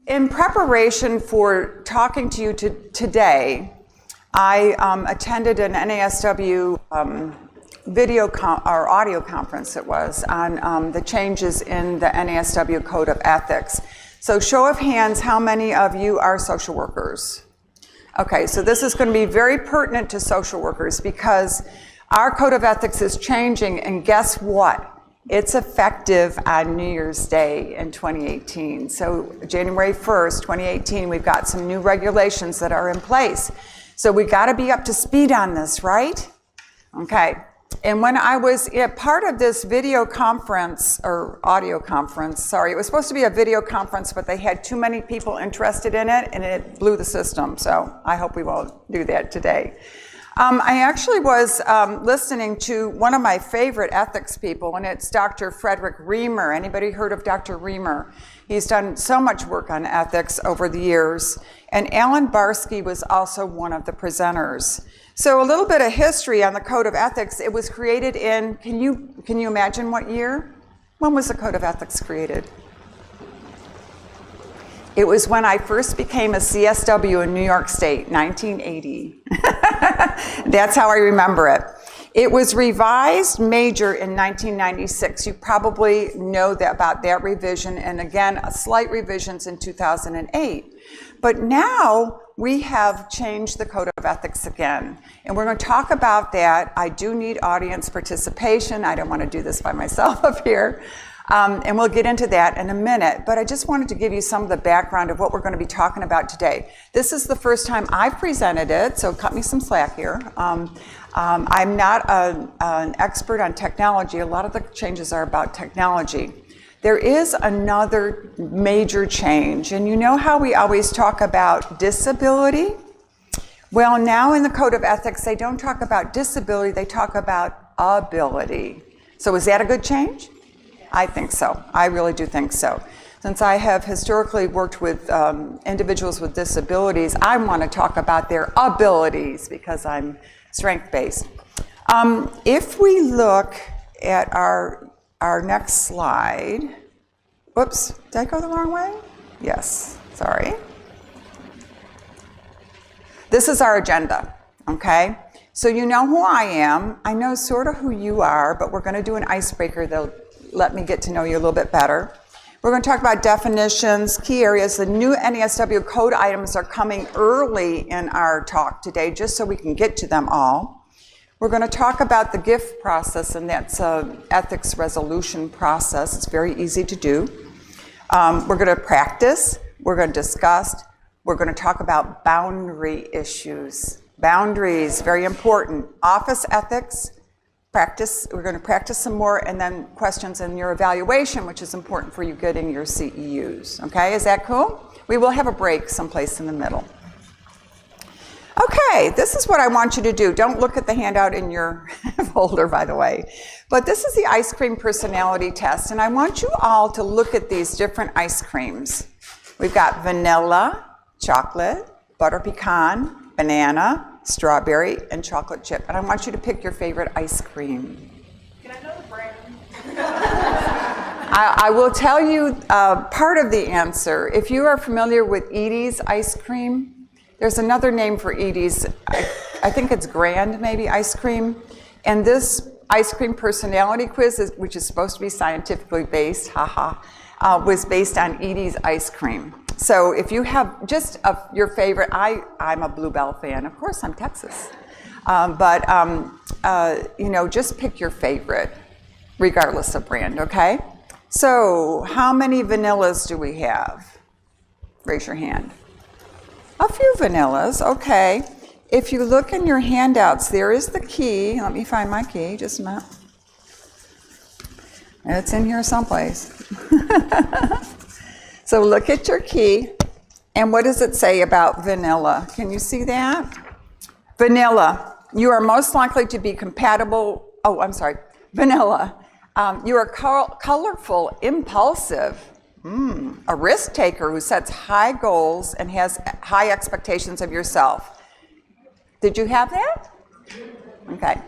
In preparation for talking to you today, I attended an NASW audio conference, it was, on the changes in the NASW Code of Ethics. So show of hands, how many of you are social workers? Okay, so this is going to be very pertinent to social workers because our Code of Ethics is changing, and guess what? It's effective on New Year's Day in 2018. So January 1st, 2018, we've got some new regulations that are in place. So we got to be up to speed on this, right? Okay. And when I was part of this video conference, or audio conference, sorry, it was supposed to be a video conference, but they had too many people interested in it, and it blew the system. So I hope we won't do that today. I actually was listening to one of my favorite ethics people, and it's Dr. Frederick Reamer. Anybody heard of Dr. Reamer? He's done so much work on ethics over the years. And Alan Barsky was also one of the presenters. So a little bit of history on the Code of Ethics. It was created in, can you imagine what year? When was the Code of Ethics created? It was when I first became a CSW in New York State, 1980. That's how I remember it. It was revised major in 1996. You probably know about that revision, and again, slight revisions in 2008. But now we have changed the Code of Ethics again, and we're going to talk about that. I do need audience participation. I don't want to do this by myself up here. And we'll get into that in a minute, but I just wanted to give you some of the background of what we're going to be talking about today. This is the first time I've presented it, so cut me some slack here. I'm not an expert on technology. A lot of the changes are about technology. There is another major change, and you know how we always talk about disability? Well, now in the Code of Ethics, they don't talk about disability, they talk about ability. So is that a good change? I think so. I really do think so. Since I have historically worked with individuals with disabilities, I want to talk about their abilities because I'm strength-based. If we look at our next slide, whoops, did I go the wrong way? Yes, sorry. This is our agenda, okay? So you know who I am. I know sort of who you are, but we're going to do an icebreaker that'll let me get to know you a little bit better. We're going to talk about definitions, key areas. The new NASW code items are coming early in our talk today, just so we can get to them all. We're going to talk about the GIF process, and that's an ethics resolution process. It's very easy to do. We're going to practice. We're going to discuss. We're going to talk about boundary issues. Boundaries, very important. Office ethics. Practice. We're going to practice some more, and then questions in your evaluation, which is important for you getting your CEUs. Okay, is that cool? We will have a break someplace in the middle. Okay, this is what I want you to do. Don't look at the handout in your folder, by the way. But this is the ice cream personality test, and I want you all to look at these different ice creams. We've got vanilla, chocolate, butter pecan, banana, strawberry, and chocolate chip. And I want you to pick your favorite ice cream. Can I know the brand? I will tell you part of the answer. If you are familiar with Edie's ice cream, there's another name for Edie's. I think it's Grand, maybe, ice cream. And this ice cream personality quiz, which is supposed to be scientifically based, was based on Edie's ice cream. So if you have just your favorite, I'm a Bluebell fan. Of course, I'm Texas. You know, just pick your favorite, regardless of brand, okay? So how many vanillas do we have? Raise your hand. A few vanillas, okay. If you look in your handouts, there is the key. Let me find my key, just a minute. It's in here someplace. So look at your key, and what does it say about vanilla? Can you see that? Vanilla, you are most likely to be compatible, vanilla. You are colorful, impulsive, a risk taker who sets high goals and has high expectations of yourself. Did you have that? Okay.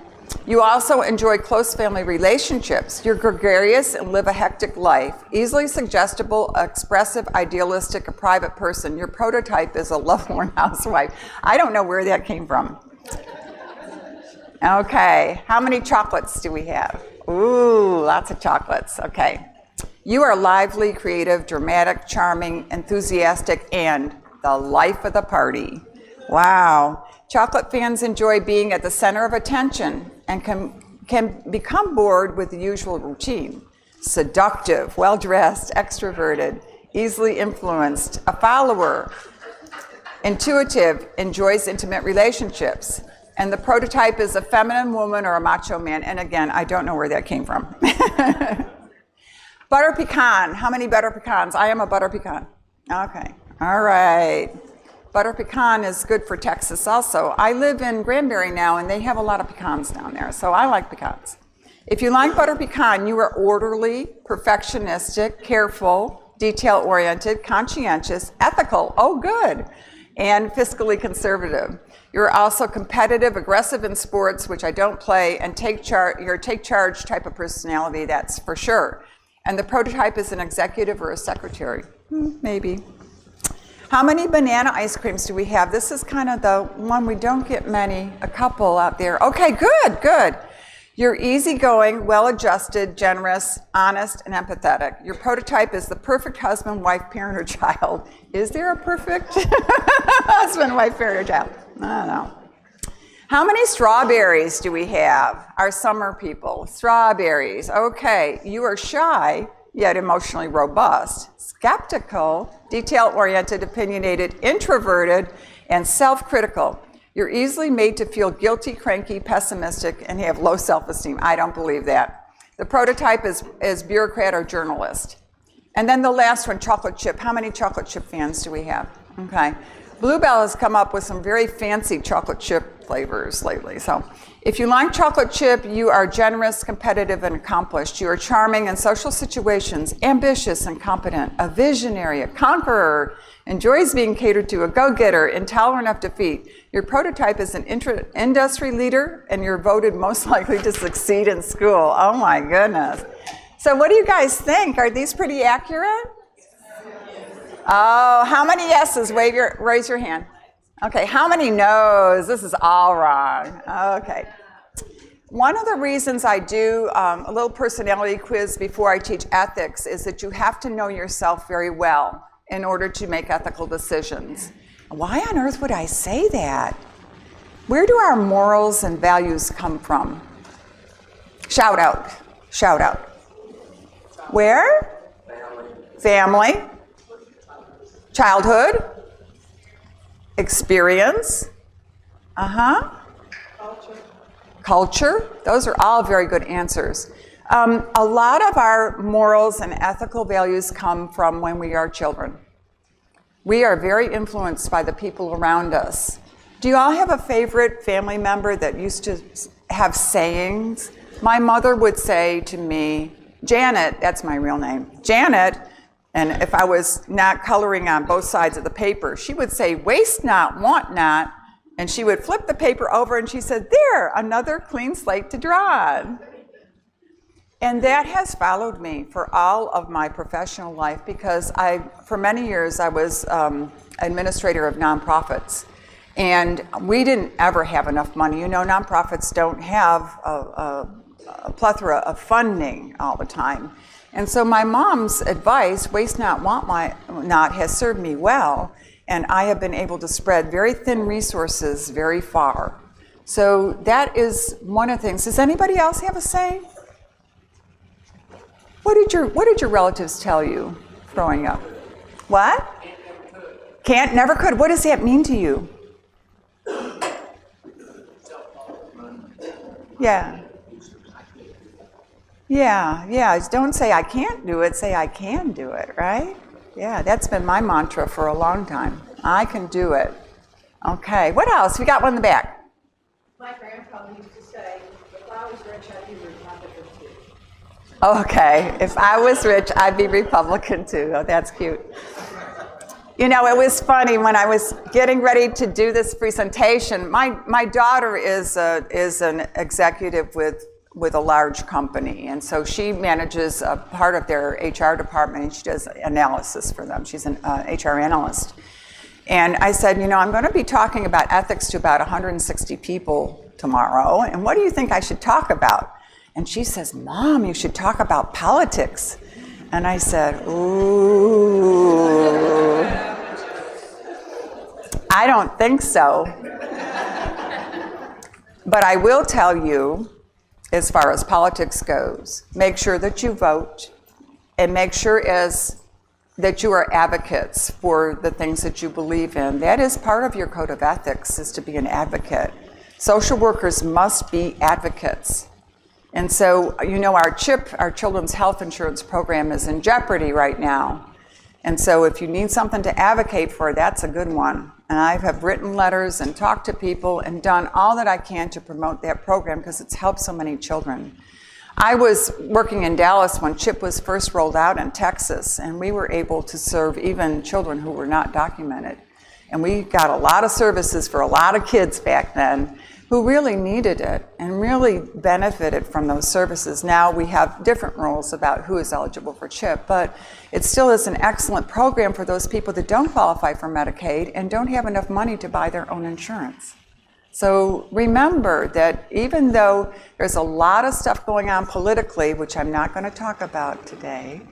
You also enjoy close family relationships. You're gregarious and live a hectic life. Easily suggestible, expressive, idealistic, a private person. Your prototype is a lovelorn housewife. I don't know where that came from. Okay, how many chocolates do we have? Ooh, lots of chocolates. Okay. You are lively, creative, dramatic, charming, enthusiastic, and the life of the party. Wow. Chocolate fans enjoy being at the center of attention and can become bored with the usual routine. Seductive, well-dressed, extroverted, easily influenced, a follower, intuitive, enjoys intimate relationships. And the prototype is a feminine woman or a macho man. And again, I don't know where that came from. Butter pecan. How many butter pecans? I am a butter pecan. Okay. All right. Butter pecan is good for Texas also. I live in Granbury now, and they have a lot of pecans down there, so I like pecans. If you like butter pecan, you are orderly, perfectionistic, careful, detail-oriented, conscientious, ethical, oh good, and fiscally conservative. You're also competitive, aggressive in sports, which I don't play, and you're a take-charge type of personality, that's for sure. And the prototype is an executive or a secretary, maybe. How many banana ice creams do we have? This is kind of the one we don't get many, a couple out there. Okay, good, good. You're easygoing, well-adjusted, generous, honest, and empathetic. Your prototype is the perfect husband, wife, parent, or child. Is there a perfect husband, wife, parent, or child? I don't know. How many strawberries do we have? Our summer people. Strawberries. Okay, you are shy, yet emotionally robust. Skeptical, detail-oriented, opinionated, introverted, and self-critical. You're easily made to feel guilty, cranky, pessimistic, and have low self-esteem. I don't believe that. The prototype is bureaucrat or journalist. And then the last one, chocolate chip. How many chocolate chip fans do we have? Okay. Bluebell has come up with some very fancy chocolate chip flavors lately. So if you like chocolate chip, you are generous, competitive, and accomplished. You are charming in social situations, ambitious and competent, a visionary, a conqueror, enjoys being catered to, a go-getter, intolerant of defeat. Your prototype is an industry leader, and you're voted most likely to succeed in school. Oh my goodness. So what do you guys think? Are these pretty accurate? Oh, how many yeses? Raise your hand. Okay, how many no's? This is all wrong. Okay. One of the reasons I do a little personality quiz before I teach ethics is that you have to know yourself very well in order to make ethical decisions. Why on earth would I say that? Where do our morals and values come from? Shout out. Shout out. Where? Family. Childhood. Experience. Culture. Those are all very good answers. A lot of our morals and ethical values come from when we are children. We are very influenced by the people around us. Do you all have a favorite family member that used to have sayings? My mother would say to me, Janet, that's my real name, Janet, and if I was not coloring on both sides of the paper, she would say, waste not, want not, and she would flip the paper over and she said, there, another clean slate to draw on. And that has followed me for all of my professional life because for many years, I was administrator of nonprofits. And we didn't ever have enough money. You know, nonprofits don't have a plethora of funding all the time. And so my mom's advice, waste not, want not, has served me well. And I have been able to spread very thin resources very far. So that is one of the things. Does anybody else have a saying? What did your relatives tell you growing up? What? Can't, never could. What does that mean to you? Yeah. Yeah. Don't say I can't do it, say I can do it, right? Yeah, that's been my mantra for a long time. I can do it. Okay, what else? We got one in the back. My grandpa used to say, if I was rich, I'd be Republican too. Okay, if I was rich, I'd be Republican too. Oh, that's cute. You know, it was funny when I was getting ready to do this presentation. My daughter is an executive with a large company, and so she manages a part of their HR department, and she does analysis for them. She's an HR analyst. And I said, you know, I'm going to be talking about ethics to about 160 people tomorrow, and what do you think I should talk about? And she says, Mom, you should talk about politics. And I said, ooh, I don't think so. But I will tell you, as far as politics goes, make sure that you vote, and make sure that you are advocates for the things that you believe in. That is part of your code of ethics, is to be an advocate. Social workers must be advocates. And so, you know, our CHIP, our Children's Health Insurance Program, is in jeopardy right now. And so if you need something to advocate for, that's a good one. And I have written letters and talked to people and done all that I can to promote that program because it's helped so many children. I was working in Dallas when CHIP was first rolled out in Texas, and we were able to serve even children who were not documented. And we got a lot of services for a lot of kids back then who really needed it and really benefited from those services. Now we have different rules about who is eligible for CHIP, but it still is an excellent program for those people that don't qualify for Medicaid and don't have enough money to buy their own insurance. So remember that even though there's a lot of stuff going on politically, which I'm not going to talk about today,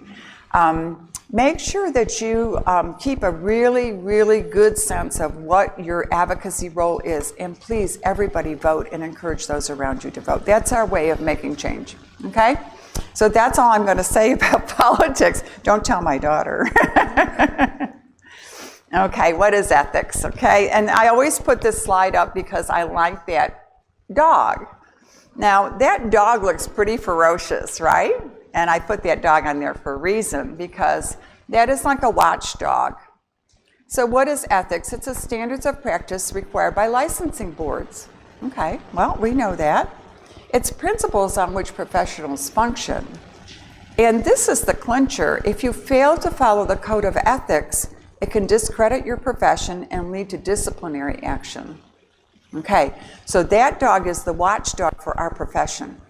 make sure that you keep a really, really good sense of what your advocacy role is. And please, everybody vote and encourage those around you to vote. That's our way of making change, okay? So that's all I'm going to say about politics. Don't tell my daughter. Okay, what is ethics, okay? And I always put this slide up because I like that dog. Now, that dog looks pretty ferocious, right? And I put that dog on there for a reason, because that is like a watchdog. So what is ethics? It's a standards of practice required by licensing boards. Okay, well, we know that. It's principles on which professionals function. And this is the clincher. If you fail to follow the code of ethics, it can discredit your profession and lead to disciplinary action. Okay, so that dog is the watchdog for our profession.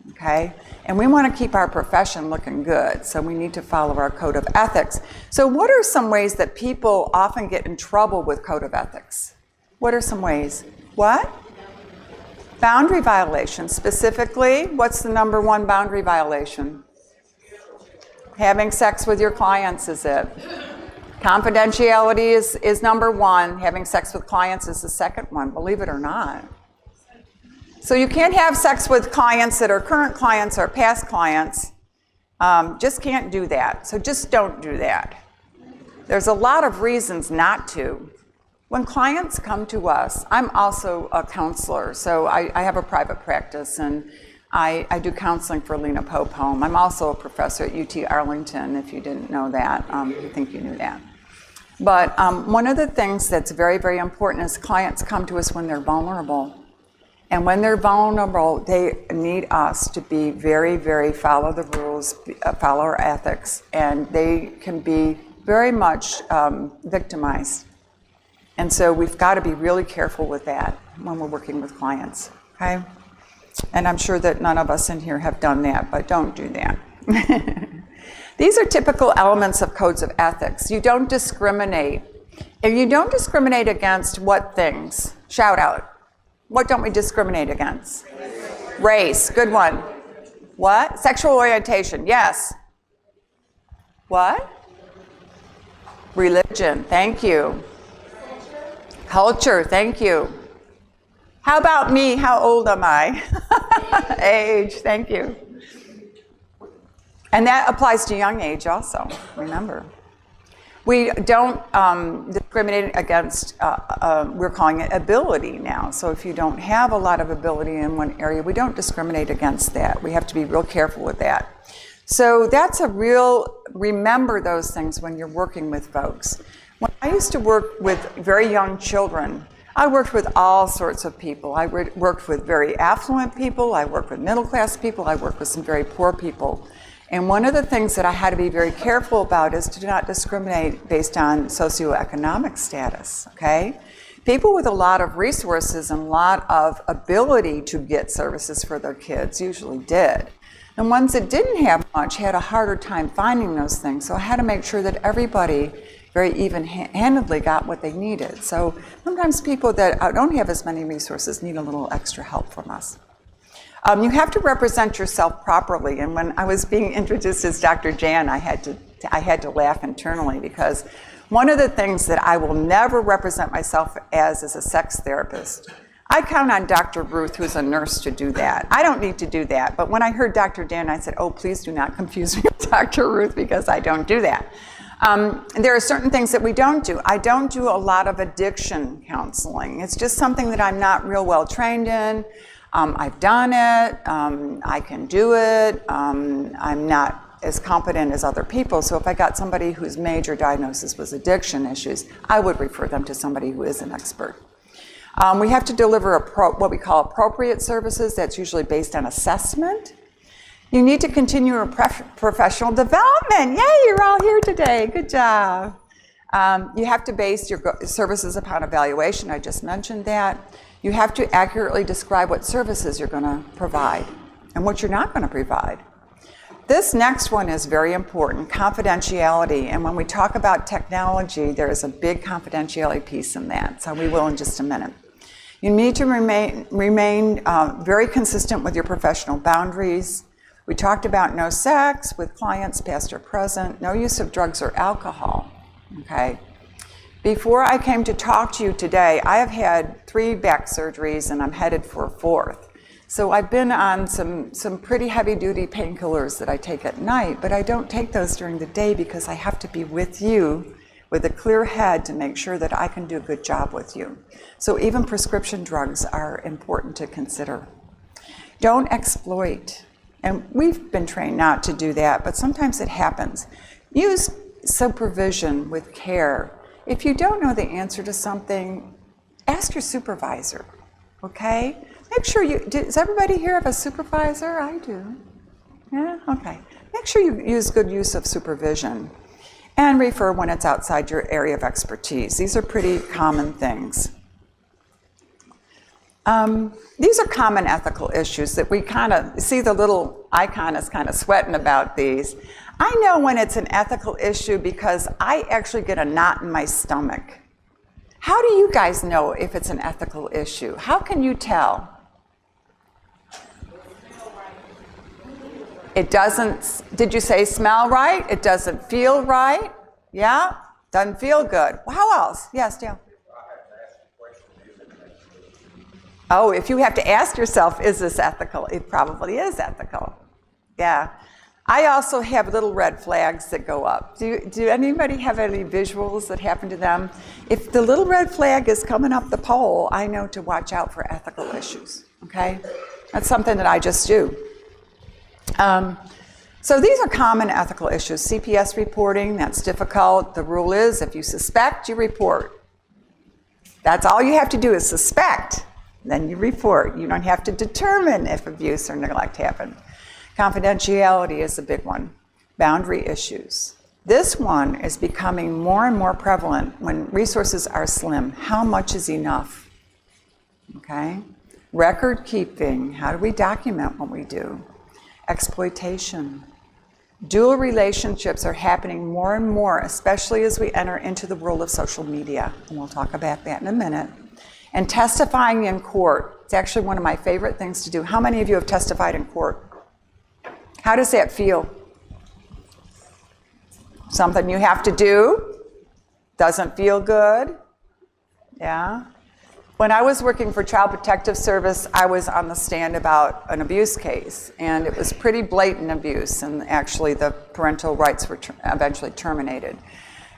Okay, and we want to keep our profession looking good, so we need to follow our code of ethics. So what are some ways that people often get in trouble with code of ethics? What are some ways? What? Boundary violations. Specifically, what's the number one boundary violation? Having sex with your clients is it. Confidentiality is number one. Having sex with clients is the second one, believe it or not. So you can't have sex with clients that are current clients or past clients. Just can't do that. So just don't do that. There's a lot of reasons not to. When clients come to us, I'm also a counselor, so I have a private practice, and I do counseling for Lena Pope Home. I'm also a professor at UT Arlington, if you didn't know that. I think you knew that. But one of the things that's very, very important is clients come to us when they're vulnerable. And when they're vulnerable, they need us to be very, very follow the rules, follow our ethics, and they can be very much victimized. And so we've got to be really careful with that when we're working with clients, okay? And I'm sure that none of us in here have done that, but don't do that. These are typical elements of codes of ethics. You don't discriminate. If you don't discriminate against what things? Shout out. What don't we discriminate against? Race. Good one. What? Sexual orientation. Yes. What? Religion. Thank you. Culture. Thank you. How about me? How old am I? Age. Thank you. And that applies to young age also, remember. We don't discriminate against, we're calling it ability now. So if you don't have a lot of ability in one area, we don't discriminate against that. We have to be real careful with that. So that's remember those things when you're working with folks. When I used to work with very young children, I worked with all sorts of people. I worked with very affluent people, I worked with middle class people, I worked with some very poor people. And one of the things that I had to be very careful about is to not discriminate based on socioeconomic status, okay? People with a lot of resources and a lot of ability to get services for their kids usually did. And ones that didn't have much had a harder time finding those things. So I had to make sure that everybody very even-handedly got what they needed. So sometimes people that don't have as many resources need a little extra help from us. You have to represent yourself properly. And when I was being introduced as Dr. Jan, I had to laugh internally, because one of the things that I will never represent myself as is a sex therapist. I count on Dr. Ruth, who's a nurse, to do that. I don't need to do that. But when I heard Dr. Jan, I said, oh, please do not confuse me with Dr. Ruth, because I don't do that. There are certain things that we don't do. I don't do a lot of addiction counseling. It's just something that I'm not real well trained in. I've done it, I can do it, I'm not as competent as other people, so if I got somebody whose major diagnosis was addiction issues, I would refer them to somebody who is an expert. We have to deliver what we call appropriate services. That's usually based on assessment. You need to continue your professional development. Yay, you're all here today, good job. You have to base your services upon evaluation. I just mentioned that. You have to accurately describe what services you're going to provide and what you're not going to provide. This next one is very important, confidentiality. And when we talk about technology, there is a big confidentiality piece in that. So we will in just a minute. You need to remain very consistent with your professional boundaries. We talked about no sex with clients, past or present, no use of drugs or alcohol, okay? Before I came to talk to you today, I have had 3 back surgeries and I'm headed for a 4th. So I've been on some pretty heavy-duty painkillers that I take at night, but I don't take those during the day because I have to be with you with a clear head to make sure that I can do a good job with you. So even prescription drugs are important to consider. Don't exploit. And we've been trained not to do that, but sometimes it happens. Use supervision with care. If you don't know the answer to something, ask your supervisor, okay? Make sure does everybody here have a supervisor? I do. Yeah, okay. Make sure you use good use of supervision and refer when it's outside your area of expertise. These are pretty common things. These are common ethical issues that we kind of see. The little icon is kind of sweating about these. I know when it's an ethical issue because I actually get a knot in my stomach. How do you guys know if it's an ethical issue? How can you tell? It doesn't, did you say smell right? It doesn't feel right? Yeah? Doesn't feel good. Well, how else? Yes, Dale. Oh, if you have to ask yourself, is this ethical? It probably is ethical. Yeah. I also have little red flags that go up. Do anybody have any visuals that happen to them? If the little red flag is coming up the pole, I know to watch out for ethical issues, okay? That's something that I just do. So these are common ethical issues. CPS reporting, that's difficult. The rule is if you suspect, you report. That's all you have to do is suspect, then you report. You don't have to determine if abuse or neglect happened. Confidentiality is a big one. Boundary issues. This one is becoming more and more prevalent when resources are slim. How much is enough? Okay? Record keeping. How do we document what we do? Exploitation. Dual relationships are happening more and more, especially as we enter into the world of social media. And we'll talk about that in a minute. And testifying in court. It's actually one of my favorite things to do. How many of you have testified in court? How does that feel? Something you have to do? Doesn't feel good? Yeah? When I was working for Child Protective Service, I was on the stand about an abuse case, and it was pretty blatant abuse, and actually the parental rights were eventually terminated.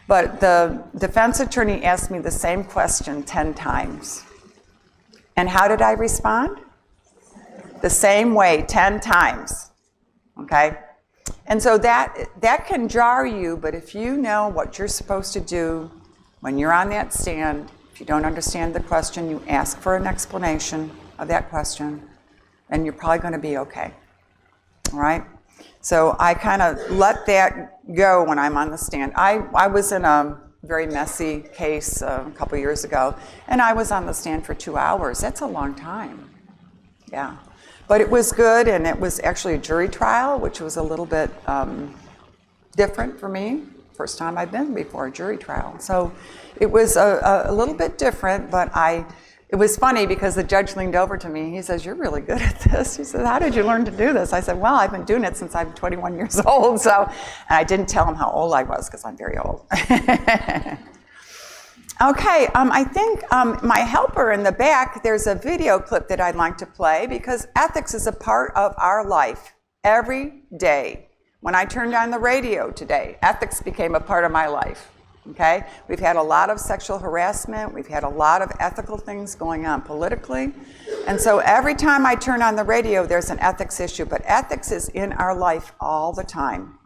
But the defense attorney asked me the same question 10 times. And how did I respond? The same way, 10 times. Okay? And so that can jar you, but if you know what you're supposed to do when you're on that stand, if you don't understand the question, you ask for an explanation of that question, and you're probably going to be okay. All right? So I kind of let that go when I'm on the stand. I was in a very messy case a couple years ago, and I was on the stand for 2 hours. That's a long time. Yeah. But it was good, and it was actually a jury trial, which was a little bit different for me. First time I've been before a jury trial. So it was a little bit different, but it was funny because the judge leaned over to me. He says, "You're really good at this." He said, "How did you learn to do this?" I said, "Well, I've been doing it since I'm 21 years old." So, and I didn't tell him how old I was because I'm very old. Okay, I think my helper in the back, there's a video clip that I'd like to play because ethics is a part of our life every day. When I turned on the radio today, ethics became a part of my life. Okay, we've had a lot of sexual harassment, we've had a lot of ethical things going on politically, and so every time I turn on the radio, there's an ethics issue, but ethics is in our life all the time.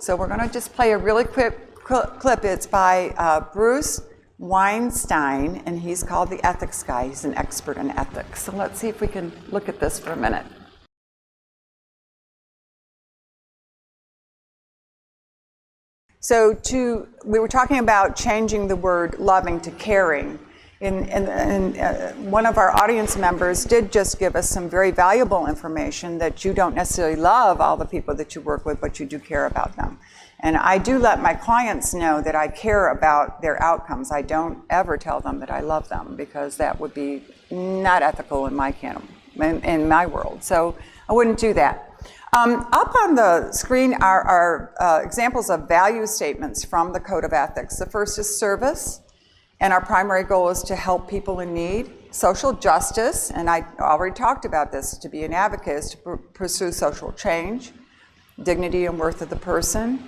So we're going to just play a really quick clip. It's by Bruce Weinstein, and he's called the Ethics Guy. He's an expert in ethics. So let's see if we can look at this for a minute. So we were talking about changing the word loving to caring. And one of our audience members did just give us some very valuable information that you don't necessarily love all the people that you work with, but you do care about them. And I do let my clients know that I care about their outcomes. I don't ever tell them that I love them because that would be not ethical in in my world. So I wouldn't do that. Up on the screen are examples of value statements from the Code of Ethics. The first is service, and our primary goal is to help people in need. Social justice, and I already talked about this, to be an advocate is to pursue social change. Dignity and worth of the person.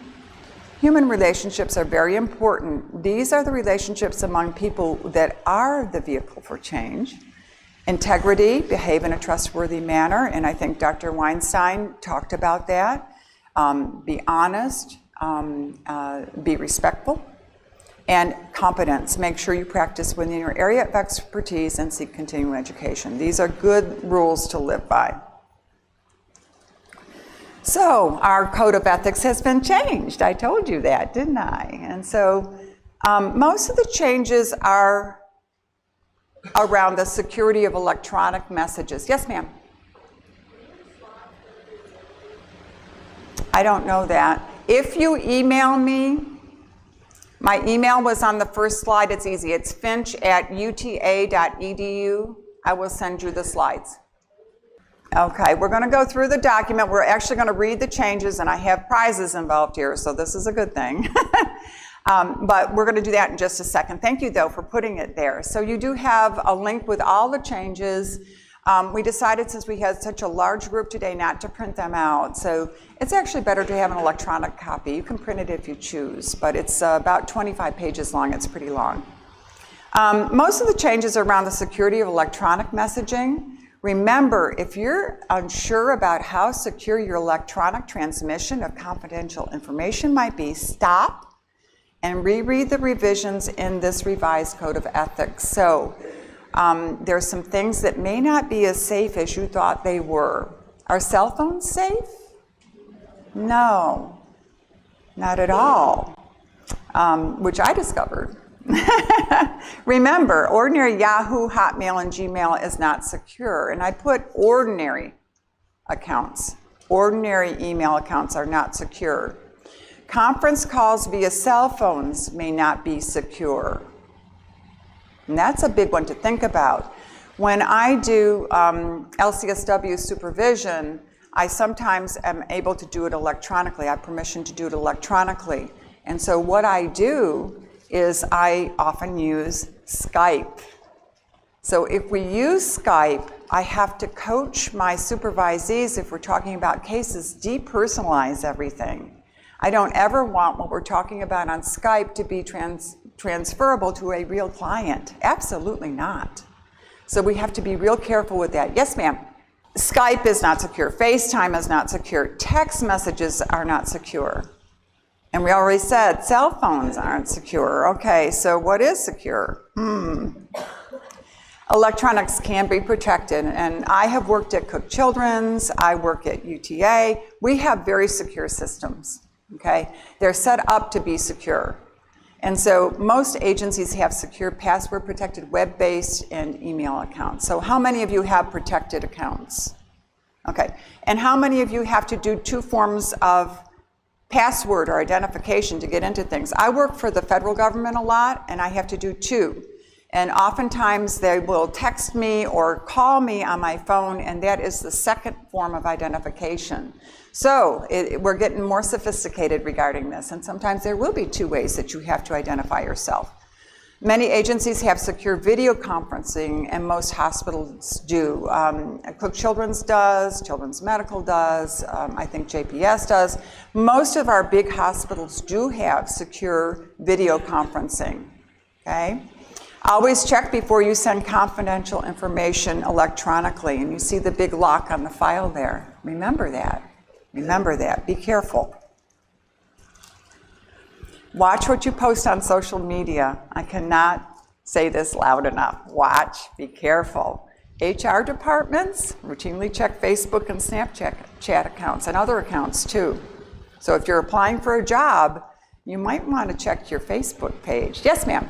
Human relationships are very important. These are the relationships among people that are the vehicle for change. Integrity, behave in a trustworthy manner, and I think Dr. Weinstein talked about that. Be honest, be respectful, and competence. Make sure you practice within your area of expertise and seek continuing education. These are good rules to live by. So our Code of Ethics has been changed. I told you that, didn't I? And so most of the changes are around the security of electronic messages. Yes, ma'am? I don't know that. If you email me, my email was on the first slide. It's easy. It's finch@uta.edu. I will send you the slides. Okay, we're going to go through the document. We're actually going to read the changes, and I have prizes involved here, so this is a good thing. But we're going to do that in just a second. Thank you, though, for putting it there. So you do have a link with all the changes. We decided, since we had such a large group today, not to print them out. So it's actually better to have an electronic copy. You can print it if you choose, but it's about 25 pages long. It's pretty long. Most of the changes are around the security of electronic messaging. Remember, if you're unsure about how secure your electronic transmission of confidential information might be, stop and reread the revisions in this revised Code of Ethics. So there's some things that may not be as safe as you thought they were. Are cell phones safe? No, not at all, which I discovered. Remember, ordinary Yahoo, Hotmail, and Gmail is not secure. And I put ordinary accounts. Ordinary email accounts are not secure. Conference calls via cell phones may not be secure. And that's a big one to think about. When I do LCSW supervision, I sometimes am able to do it electronically. I have permission to do it electronically. And so what I do is I often use Skype. So if we use Skype, I have to coach my supervisees, if we're talking about cases, depersonalize everything. I don't ever want what we're talking about on Skype to be transferable to a real client. Absolutely not. So we have to be real careful with that. Yes, ma'am? Skype is not secure. FaceTime is not secure. Text messages are not secure. And we already said cell phones aren't secure. Okay, so what is secure? Electronics can be protected, and I have worked at Cook Children's, I work at UTA. We have very secure systems, okay? They're set up to be secure. And so most agencies have secure password protected web-based and email accounts. So how many of you have protected accounts? Okay, and how many of you have to do 2 forms of password or identification to get into things? I work for the federal government a lot, and I have to do 2. And oftentimes they will text me or call me on my phone, and that is the second form of identification. So we're getting more sophisticated regarding this, and sometimes there will be 2 ways that you have to identify yourself. Many agencies have secure video conferencing, and most hospitals do. Cook Children's does, Children's Medical does, I think JPS does. Most of our big hospitals do have secure video conferencing, okay? Always check before you send confidential information electronically, and you see the big lock on the file there. Remember that. Remember that. Be careful. Watch what you post on social media. I cannot say this loud enough. Watch. Be careful. HR departments routinely check Facebook and Snapchat chat accounts and other accounts too. So if you're applying for a job, you might want to check your Facebook page. Yes, ma'am.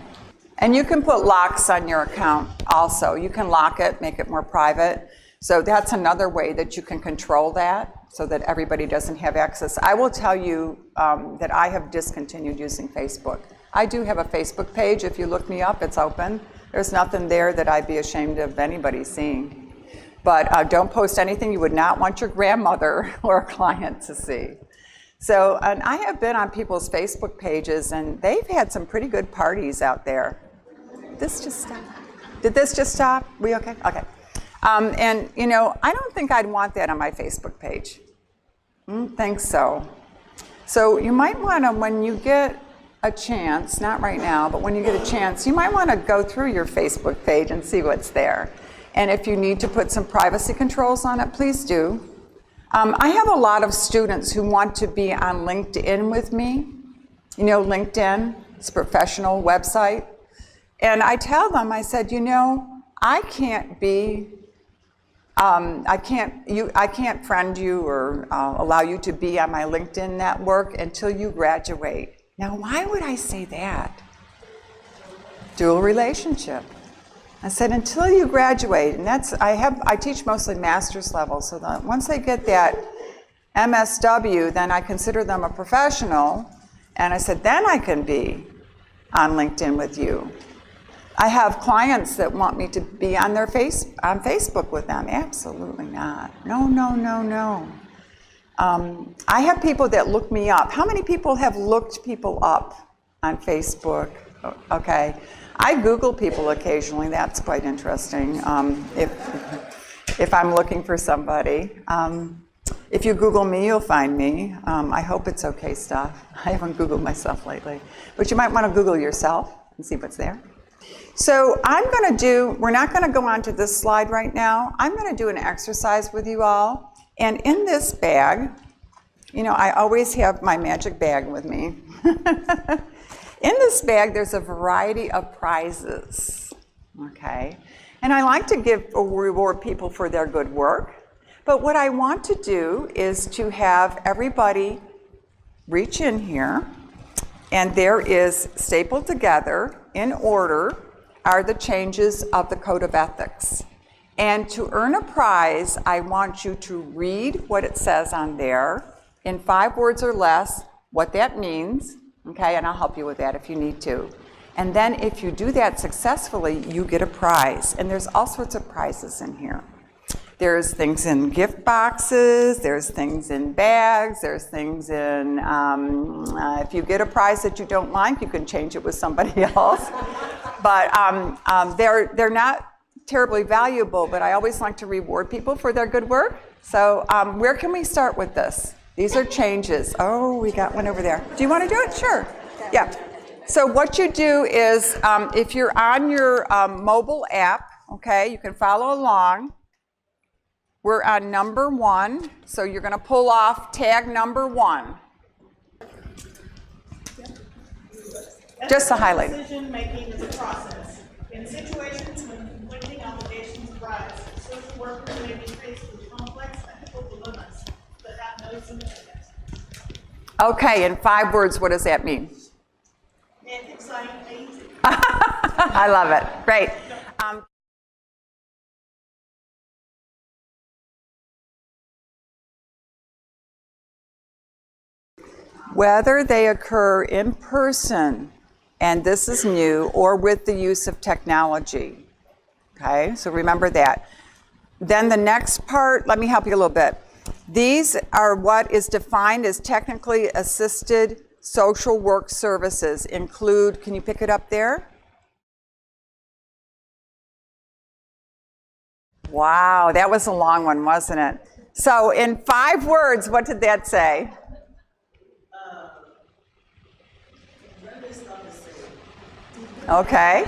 And you can put locks on your account also. You can lock it, make it more private. So that's another way that you can control that so that everybody doesn't have access. I will tell you that I have discontinued using Facebook. I do have a Facebook page. If you look me up, it's open. There's nothing there that I'd be ashamed of anybody seeing. But don't post anything you would not want your grandmother or a client to see. So, and I have been on people's Facebook pages, and they've had some pretty good parties out there. This just stopped. Did this just stop? We okay? Okay. And you know, I don't think I'd want that on my Facebook page. Think so. So you might want to, when you get a chance, not right now, but when you get a chance, you might want to go through your Facebook page and see what's there. And if you need to put some privacy controls on it, please do. I have a lot of students who want to be on LinkedIn with me. You know, LinkedIn, it's a professional website. And I tell them, I said, you know, I can't friend you or allow you to be on my LinkedIn network until you graduate. Now, why would I say that? Dual relationship. I said, until you graduate, and that's, I teach mostly master's level, so that once they get that MSW, then I consider them a professional, and I said, then I can be on LinkedIn with you. I have clients that want me to be on their on Facebook with them. Absolutely not. No, no, no, no. I have people that look me up. How many people have looked people up on Facebook? Okay. I Google people occasionally. That's quite interesting. If I'm looking for somebody. If you Google me, you'll find me. I hope it's okay stuff. I haven't Googled myself lately. But you might want to Google yourself and see what's there. So we're not going to go on to this slide right now. I'm going to do an exercise with you all. And in this bag, you know, I always have my magic bag with me. In this bag, there's a variety of prizes, okay? And I like to reward people for their good work. But what I want to do is to have everybody reach in here, and there is stapled together in order are the changes of the Code of Ethics. And to earn a prize, I want you to read what it says on there in 5 words or less, what that means, okay, and I'll help you with that if you need to. And then if you do that successfully, you get a prize. And there's all sorts of prizes in here. There's things in gift boxes, there's things in bags, there's things in, if you get a prize that you don't like, you can change it with somebody else. But they're not terribly valuable, but I always like to reward people for their good work. So where can we start with this? These are changes. Oh, we got one over there. Do you want to do it? Sure. Yeah. So what you do is, if you're on your mobile app, okay, you can follow along. We're on number 1, so you're going to pull off tag number 1. Just to highlight. Decision making is a process. In situations when conflicting Right. Social workers may be faced with complex ethical dilemmas that have no significance. Okay, in 5 words, what does that mean? Ethics ain't easy. I love it. Great. Whether they occur in person, and this is new, or with the use of technology. Okay, so remember that. Then the next part, let me help you a little bit. These are what is defined as technically assisted social work services. Include, can you pick it up there? Wow, that was a long one, wasn't it? So in 5 words, what did that say? Okay.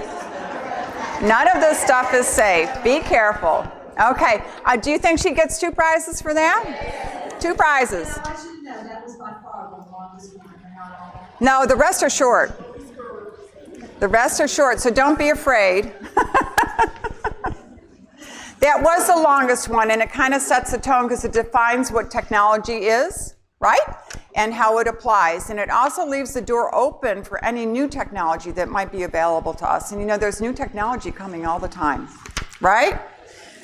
None of this stuff is safe. Be careful. Okay. Do you think she gets 2 prizes for that? 2 prizes. I should know that was by far the longest one. No, the rest are short. The rest are short, so don't be afraid. That was the longest one, and it kind of sets the tone because it defines what technology is, right? And how it applies. And it also leaves the door open for any new technology that might be available to us. And you know, there's new technology coming all the time, right?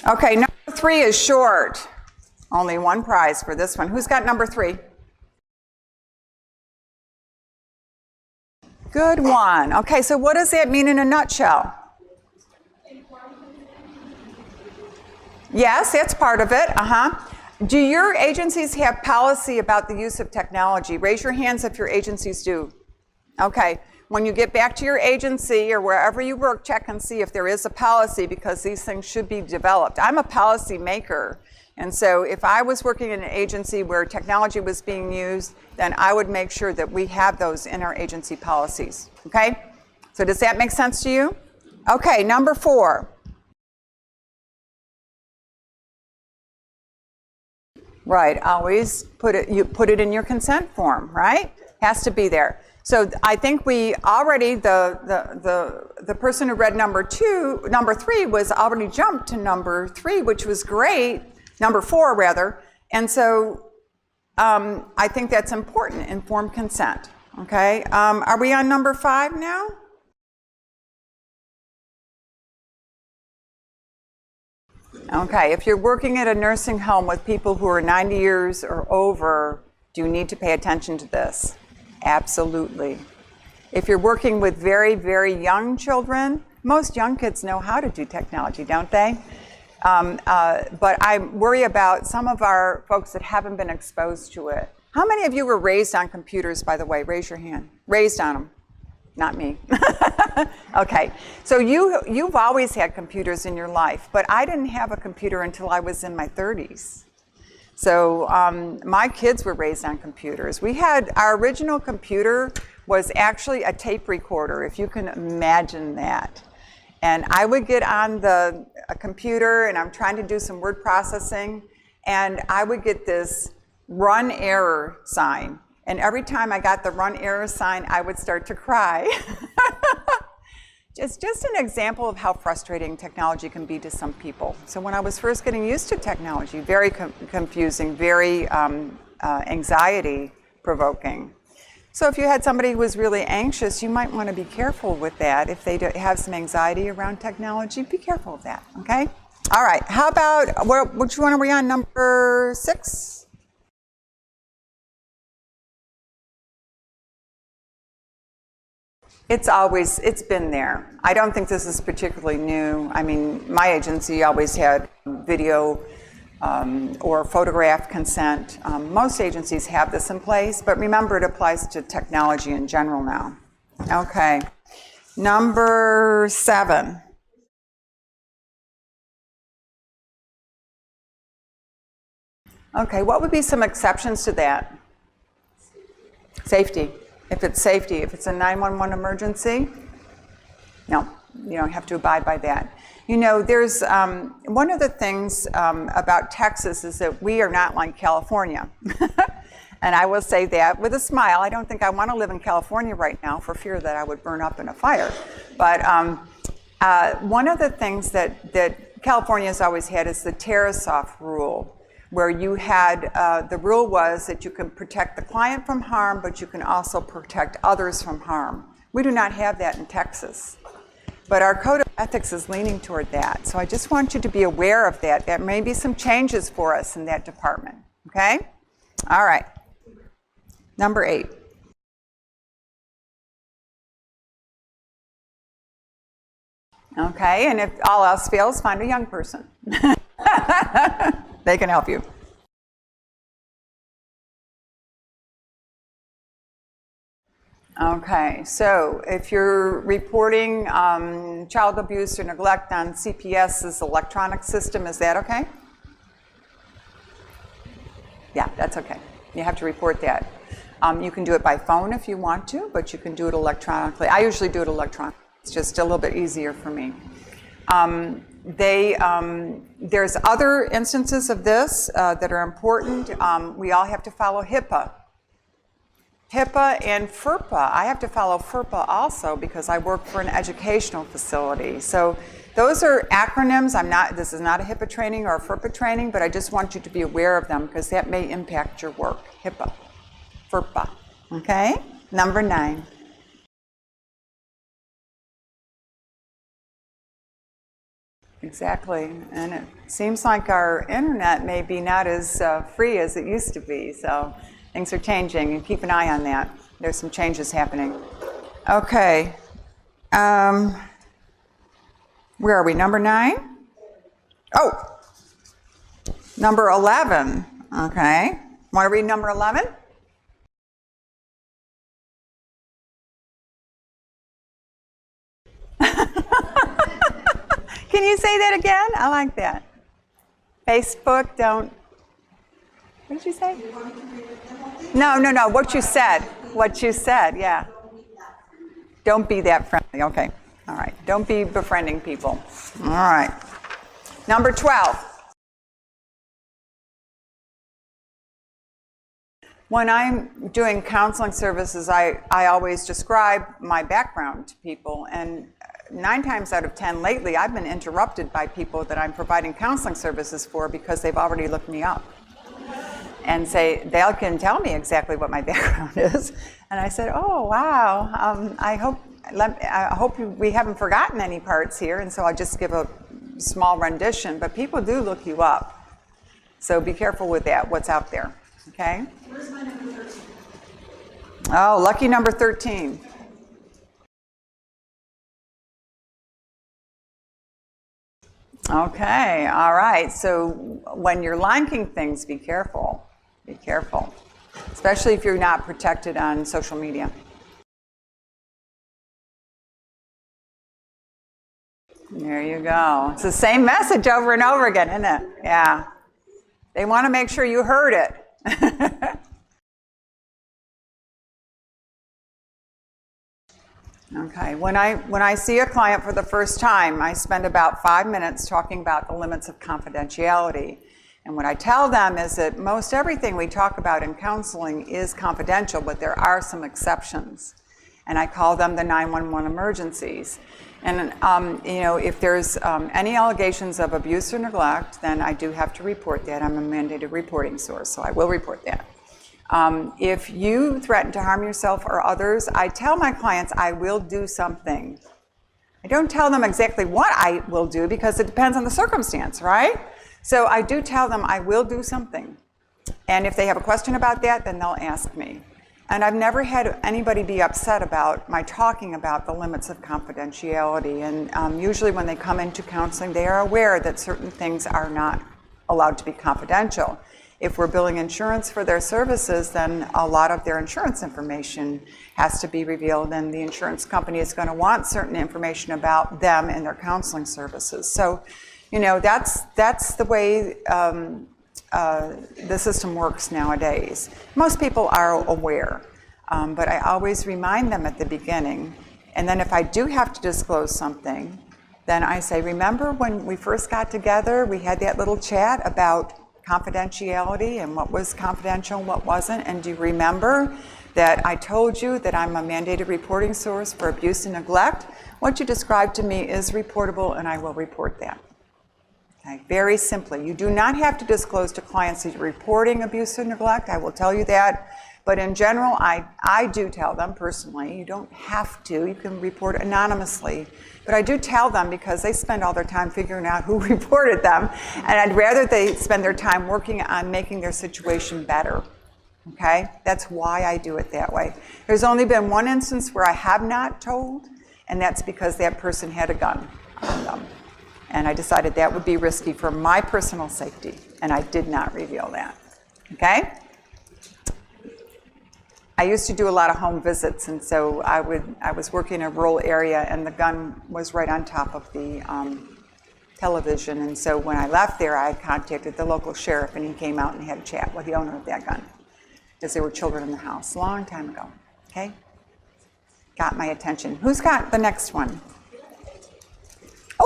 Okay, number 3 is short. Only 1 prize for this one. Who's got number 3? Good one. Okay, so what does that mean in a nutshell? Yes, that's part of it. Do your agencies have policy about the use of technology? Raise your hands if your agencies do. Okay, when you get back to your agency or wherever you work, check and see if there is a policy, because these things should be developed. I'm a policy maker, and so if I was working in an agency where technology was being used, then I would make sure that we have those in our agency policies. Okay, so does that make sense to you? Okay, number 4. Right, always put it in your consent form, right? Has to be there. So I think we already, the person who read number 3 was already jumped to number 3, which was great, number 4 rather. And so I think that's important, informed consent, okay? Are we on number 5 now? Okay, if you're working at a nursing home with people who are 90 years or over, do you need to pay attention to this? Absolutely. If you're working with very, very young children, most young kids know how to do technology, don't they? But I worry about some of our folks that haven't been exposed to it. How many of you were raised on computers, by the way? Raise your hand. Raised on them. Not me. Okay, so you've always had computers in your life, but I didn't have a computer until I was in my 30s. So my kids were raised on computers. Our original computer was actually a tape recorder, if you can imagine that. And I would get on a computer and I'm trying to do some word processing, and I would get this run error sign. And every time I got the run error sign, I would start to cry. Just an example of how frustrating technology can be to some people. So when I was first getting used to technology, very confusing, very anxiety provoking. So if you had somebody who was really anxious, you might want to be careful with that. If they have some anxiety around technology, be careful of that, okay? All right, how about, which one are we on, number 6? It's been there. I don't think this is particularly new. I mean, my agency always had video or photograph consent. Most agencies have this in place, but remember it applies to technology in general now. Okay, number 7. Okay, what would be some exceptions to that? Safety. If it's safety, if it's a 911 emergency, no, you don't have to abide by that. You know, there's one of the things about Texas is that we are not like California. And I will say that with a smile. I don't think I want to live in California right now for fear that I would burn up in a fire. But one of the things that California's always had is the Tarasoff rule, where you had, the rule was that you can protect the client from harm, but you can also protect others from harm. We do not have that in Texas. But our code of ethics is leaning toward that. So I just want you to be aware of that. There may be some changes for us in that department, okay? All right. Number 8. Okay, and if all else fails, find a young person. They can help you. Okay, so if you're reporting child abuse or neglect on CPS's electronic system, is that okay? Yeah, that's okay. You have to report that. You can do it by phone if you want to, but you can do it electronically. I usually do it electronically. It's just a little bit easier for me. There's other instances of this that are important. We all have to follow HIPAA. HIPAA and FERPA. I have to follow FERPA also because I work for an educational facility. So those are acronyms. This is not a HIPAA training or a FERPA training, but I just want you to be aware of them because that may impact your work. HIPAA, FERPA, okay? Number 9. Exactly, and it seems like our internet may be not as free as it used to be, so things are changing, and keep an eye on that. There's some changes happening. Okay, where are we, number 9? Oh, number 11, okay. Want to read number 11? Can you say that again? I like that. Facebook, don't. What did you say? No, what you said. What you said, yeah. Don't be that friendly. Okay. All right. Don't be befriending people. All right. Number 12. When I'm doing counseling services, I always describe my background to people, and 9 times out of 10 lately, I've been interrupted by people that I'm providing counseling services for because they've already looked me up and say, they can tell me exactly what my background is. And I said, oh, wow, I hope we haven't forgotten any parts here, and so I'll just give a small rendition, but people do look you up. So be careful with that, what's out there, okay? Where's my number 13? Oh, lucky number 13. Okay, all right. So when you're liking things, be careful. Be careful, especially if you're not protected on social media. There you go. It's the same message over and over again, isn't it? Yeah. They want to make sure you heard it. Okay, when I see a client for the first time, I spend about 5 minutes talking about the limits of confidentiality. And what I tell them is that most everything we talk about in counseling is confidential, but there are some exceptions. And I call them the 911 emergencies. And if there's any allegations of abuse or neglect, then I do have to report that. I'm a mandated reporting source, so I will report that. If you threaten to harm yourself or others, I tell my clients I will do something. I don't tell them exactly what I will do because it depends on the circumstance, right? So I do tell them I will do something. And if they have a question about that, then they'll ask me. And I've never had anybody be upset about my talking about the limits of confidentiality. And usually when they come into counseling, they are aware that certain things are not allowed to be confidential. If we're billing insurance for their services, then a lot of their insurance information has to be revealed, and the insurance company is going to want certain information about them and their counseling services. So, that's the way the system works nowadays. Most people are aware, but I always remind them at the beginning. And then if I do have to disclose something, then I say, remember when we first got together, we had that little chat about confidentiality and what was confidential and what wasn't, and do you remember that I told you that I'm a mandated reporting source for abuse and neglect? What you described to me is reportable, and I will report that. Okay, very simply. You do not have to disclose to clients that you're reporting abuse or neglect. I will tell you that. But in general, I do tell them personally, you don't have to. You can report anonymously. But I do tell them because they spend all their time figuring out who reported them. And I'd rather they spend their time working on making their situation better. Okay? That's why I do it that way. There's only been one instance where I have not told, and that's because that person had a gun on them. And I decided that would be risky for my personal safety, and I did not reveal that. Okay? I used to do a lot of home visits, and so I was working in a rural area, and the gun was right on top of the television. And so when I left there, I contacted the local sheriff, and he came out and had a chat with the owner of that gun, because there were children in the house a long time ago. Okay? Got my attention. Who's got the next one?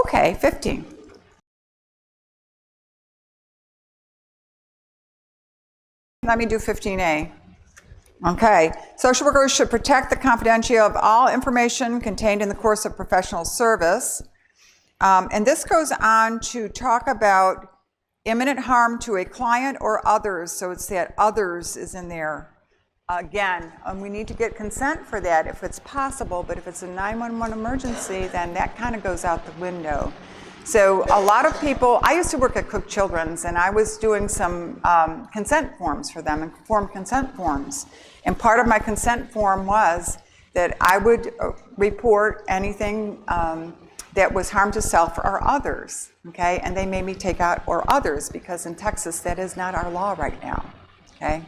Okay, 15. Let me do 15A. Okay, social workers should protect the confidentiality of all information contained in the course of professional service. And this goes on to talk about imminent harm to a client or others. So it's that others is in there. Again, we need to get consent for that if it's possible, but if it's a 911 emergency, then that kind of goes out the window. So a lot of people, I used to work at Cook Children's, and I was doing some consent forms for them, informed consent forms. And part of my consent form was that I would report anything that was harm to self or others, okay? And they made me take out or others, because in Texas, that is not our law right now, okay?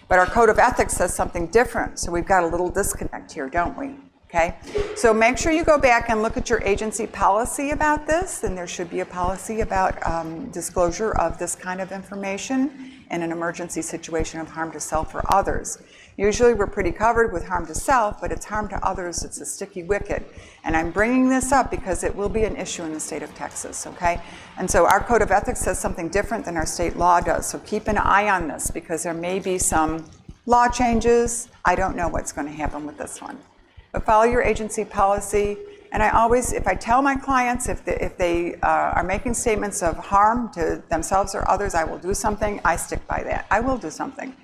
But our code of ethics says something different, so we've got a little disconnect here, don't we? Okay? So make sure you go back and look at your agency policy about this, and there should be a policy about disclosure of this kind of information in an emergency situation of harm to self or others. Usually we're pretty covered with harm to self, but it's harm to others, it's a sticky wicket. And I'm bringing this up because it will be an issue in the state of Texas, okay? And so our code of ethics says something different than our state law does, so keep an eye on this because there may be some law changes. I don't know what's going to happen with this one. But follow your agency policy. And I always, if I tell my clients if they are making statements of harm to themselves or others, I will do something, I stick by that. I will do something,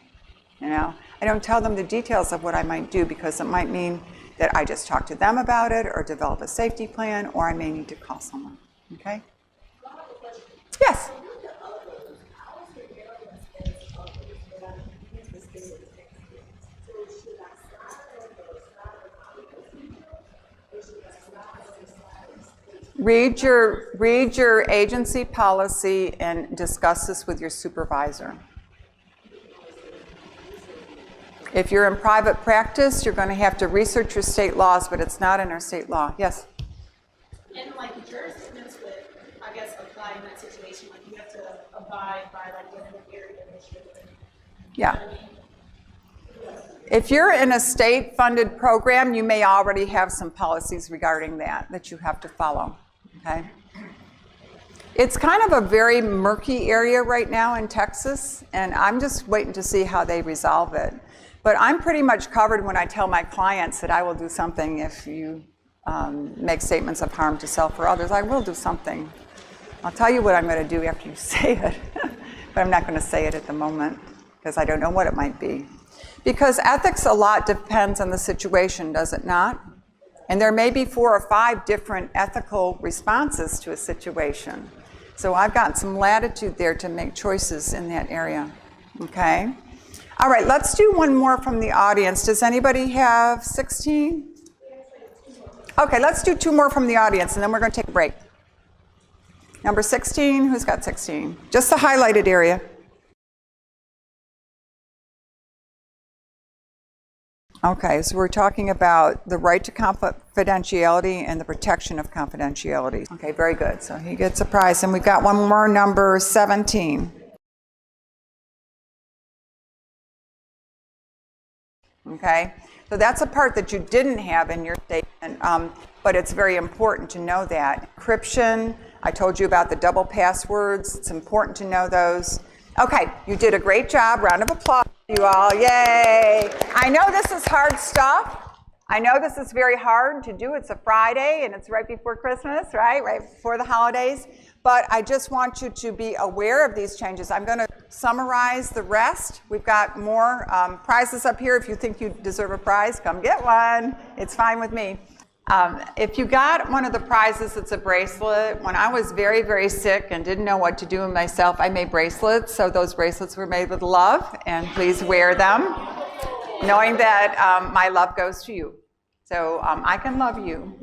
you know. I don't tell them the details of what I might do because it might mean that I just talk to them about it or develop a safety plan, or I may need to call someone, okay? Yes? Read your agency policy and discuss this with your supervisor. If you're in private practice, you're going to have to research your state laws, but it's not in our state law. Yes? And like the jurisprudence would, I guess, apply in that situation, like you have to abide by like whatever area initiative. Yeah. If you're in a state-funded program, you may already have some policies regarding that you have to follow, okay? It's kind of a very murky area right now in Texas, and I'm just waiting to see how they resolve it. But I'm pretty much covered when I tell my clients that I will do something if you make statements of harm to self or others. I will do something. I'll tell you what I'm going to do after you say it, but I'm not going to say it at the moment because I don't know what it might be. Because ethics a lot depends on the situation, does it not? And there may be 4 or 5 different ethical responses to a situation. So I've got some latitude there to make choices in that area, okay? All right, let's do one more from the audience. Does anybody have 16? Okay, let's do 2 more from the audience, and then we're going to take a break. Number 16, who's got 16? Just the highlighted area. Okay, so we're talking about the right to confidentiality and the protection of confidentiality. Okay, very good. So he gets a prize. And we've got one more, number 17. Okay, so that's a part that you didn't have in your statement, but it's very important to know that. Encryption, I told you about the double passwords. It's important to know those. Okay, you did a great job. Round of applause, you all. Yay! I know this is hard stuff. I know this is very hard to do. It's a Friday, and it's right before Christmas, right? Right before the holidays. but I just want you to be aware of these changes. I'm going to summarize the rest. We've got more prizes up here. If you think you deserve a prize, come get one. It's fine with me. If you got one of the prizes, it's a bracelet. When I was very, very sick and didn't know what to do with myself, I made bracelets. So those bracelets were made with love, and please wear them, knowing that my love goes to you. So I can love you.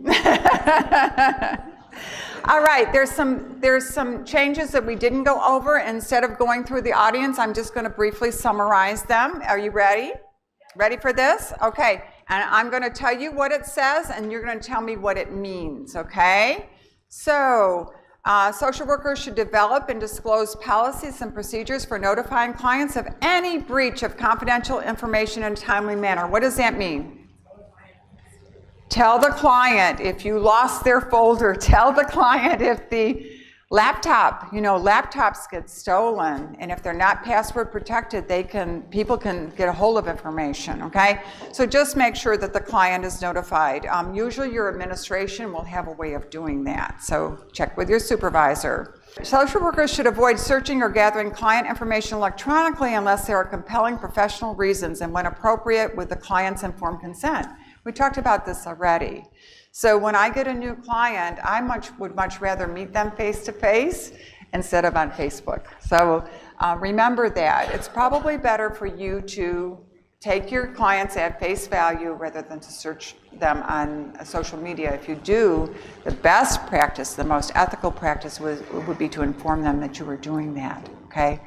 All right, there's some changes that we didn't go over. Instead of going through the audience, I'm just going to briefly summarize them. Are you ready? Ready for this? Okay, and I'm going to tell you what it says, and you're going to tell me what it means, okay? So, social workers should develop and disclose policies and procedures for notifying clients of any breach of confidential information in a timely manner. What does that mean? Tell the client if you lost their folder. Tell the client if the laptop, laptops get stolen, and if they're not password protected, people can get a hold of information, okay? So just make sure that the client is notified. Usually your administration will have a way of doing that, so check with your supervisor. Social workers should avoid searching or gathering client information electronically unless there are compelling professional reasons and when appropriate with the client's informed consent. We talked about this already. So when I get a new client, I would much rather meet them face-to-face instead of on Facebook. So remember that. It's probably better for you to take your clients at face value rather than to search them on social media. If you do, the best practice, the most ethical practice would be to inform them that you were doing that, okay?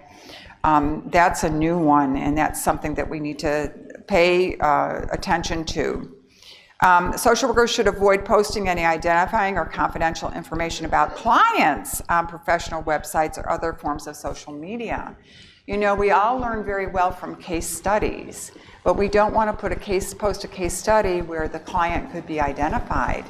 That's a new one, and that's something that we need to pay attention to. Social workers should avoid posting any identifying or confidential information about clients on professional websites or other forms of social media. We all learn very well from case studies, but we don't want to post a case study where the client could be identified.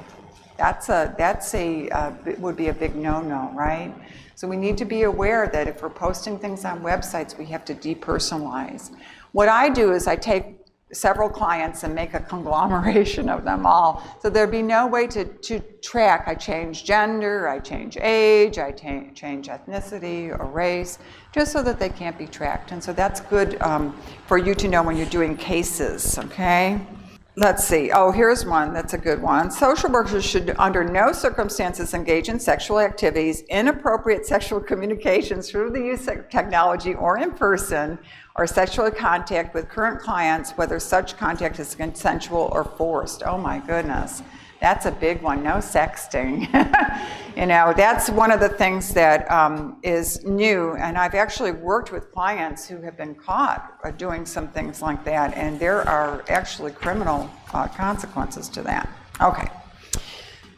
Would be a big no-no, right? So we need to be aware that if we're posting things on websites, we have to depersonalize. What I do is I take several clients and make a conglomeration of them all. So there'd be no way to track. I change gender, I change age, I change ethnicity or race, just so that they can't be tracked. And so that's good for you to know when you're doing cases, okay? Let's see. Oh, here's one that's a good one. Social workers should under no circumstances engage in sexual activities, inappropriate sexual communications through the use of technology or in person, or sexual contact with current clients, whether such contact is consensual or forced. Oh my goodness, that's a big one. No sexting. That's one of the things that is new, and I've actually worked with clients who have been caught doing some things like that, and there are actually criminal consequences to that. Okay.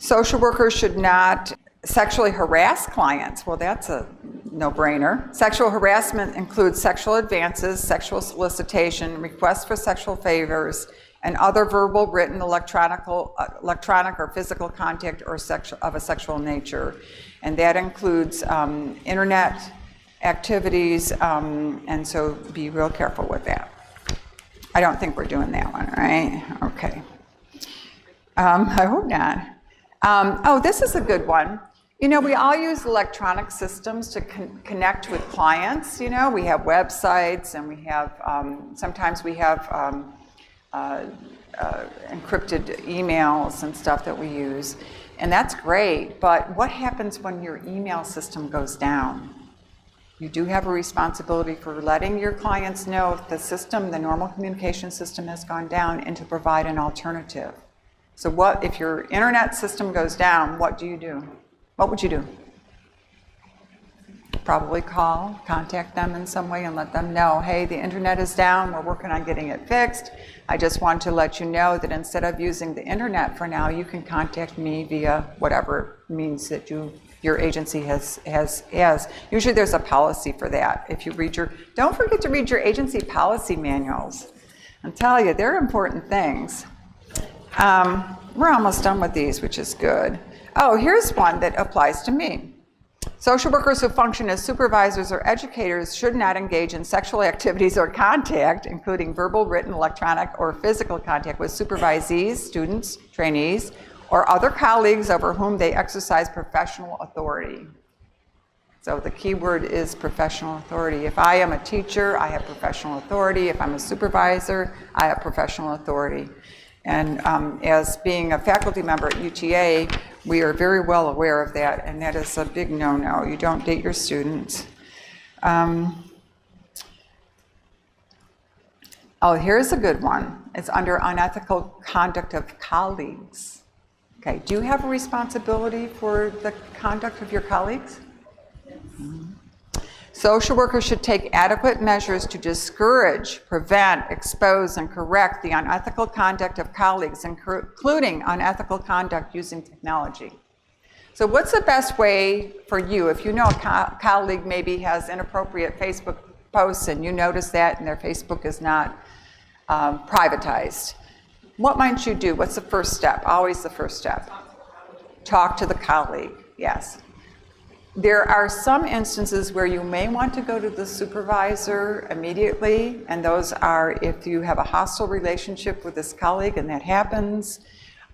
Social workers should not sexually harass clients. Well, that's a no-brainer. Sexual harassment includes sexual advances, sexual solicitation, requests for sexual favors, and other verbal, written, electronic or physical contact or of a sexual nature. And that includes internet activities, and so be real careful with that. I don't think we're doing that one, right? Okay. I hope not. Oh, this is a good one. We all use electronic systems to connect with clients. We have websites, and we have, sometimes we have encrypted emails and stuff that we use. And that's great, but what happens when your email system goes down? You do have a responsibility for letting your clients know if the normal communication system has gone down, and to provide an alternative. So if your internet system goes down, what do you do? What would you do? Probably contact them in some way and let them know, hey, the internet is down, we're working on getting it fixed. I just want to let you know that instead of using the internet for now, you can contact me via whatever means that your agency has. Usually there's a policy for that. If you don't forget to read your agency policy manuals. I'm telling you, they're important things. We're almost done with these, which is good. Oh, here's one that applies to me. Social workers who function as supervisors or educators should not engage in sexual activities or contact, including verbal, written, electronic, or physical contact with supervisees, students, trainees, or other colleagues over whom they exercise professional authority. So the key word is professional authority. If I am a teacher, I have professional authority. If I'm a supervisor, I have professional authority. And as being a faculty member at UTA, we are very well aware of that, and that is a big no-no. You don't date your students. Oh, here's a good one. It's under unethical conduct of colleagues. Okay, do you have a responsibility for the conduct of your colleagues? Social workers should take adequate measures to discourage, prevent, expose, and correct the unethical conduct of colleagues, including unethical conduct using technology. So what's the best way for you, if you know a colleague maybe has inappropriate Facebook posts and you notice that and their Facebook is not privatized, what might you do? What's the first step? Always the first step. Talk to the colleague, yes. There are some instances where you may want to go to the supervisor immediately, and those are if you have a hostile relationship with this colleague and that happens,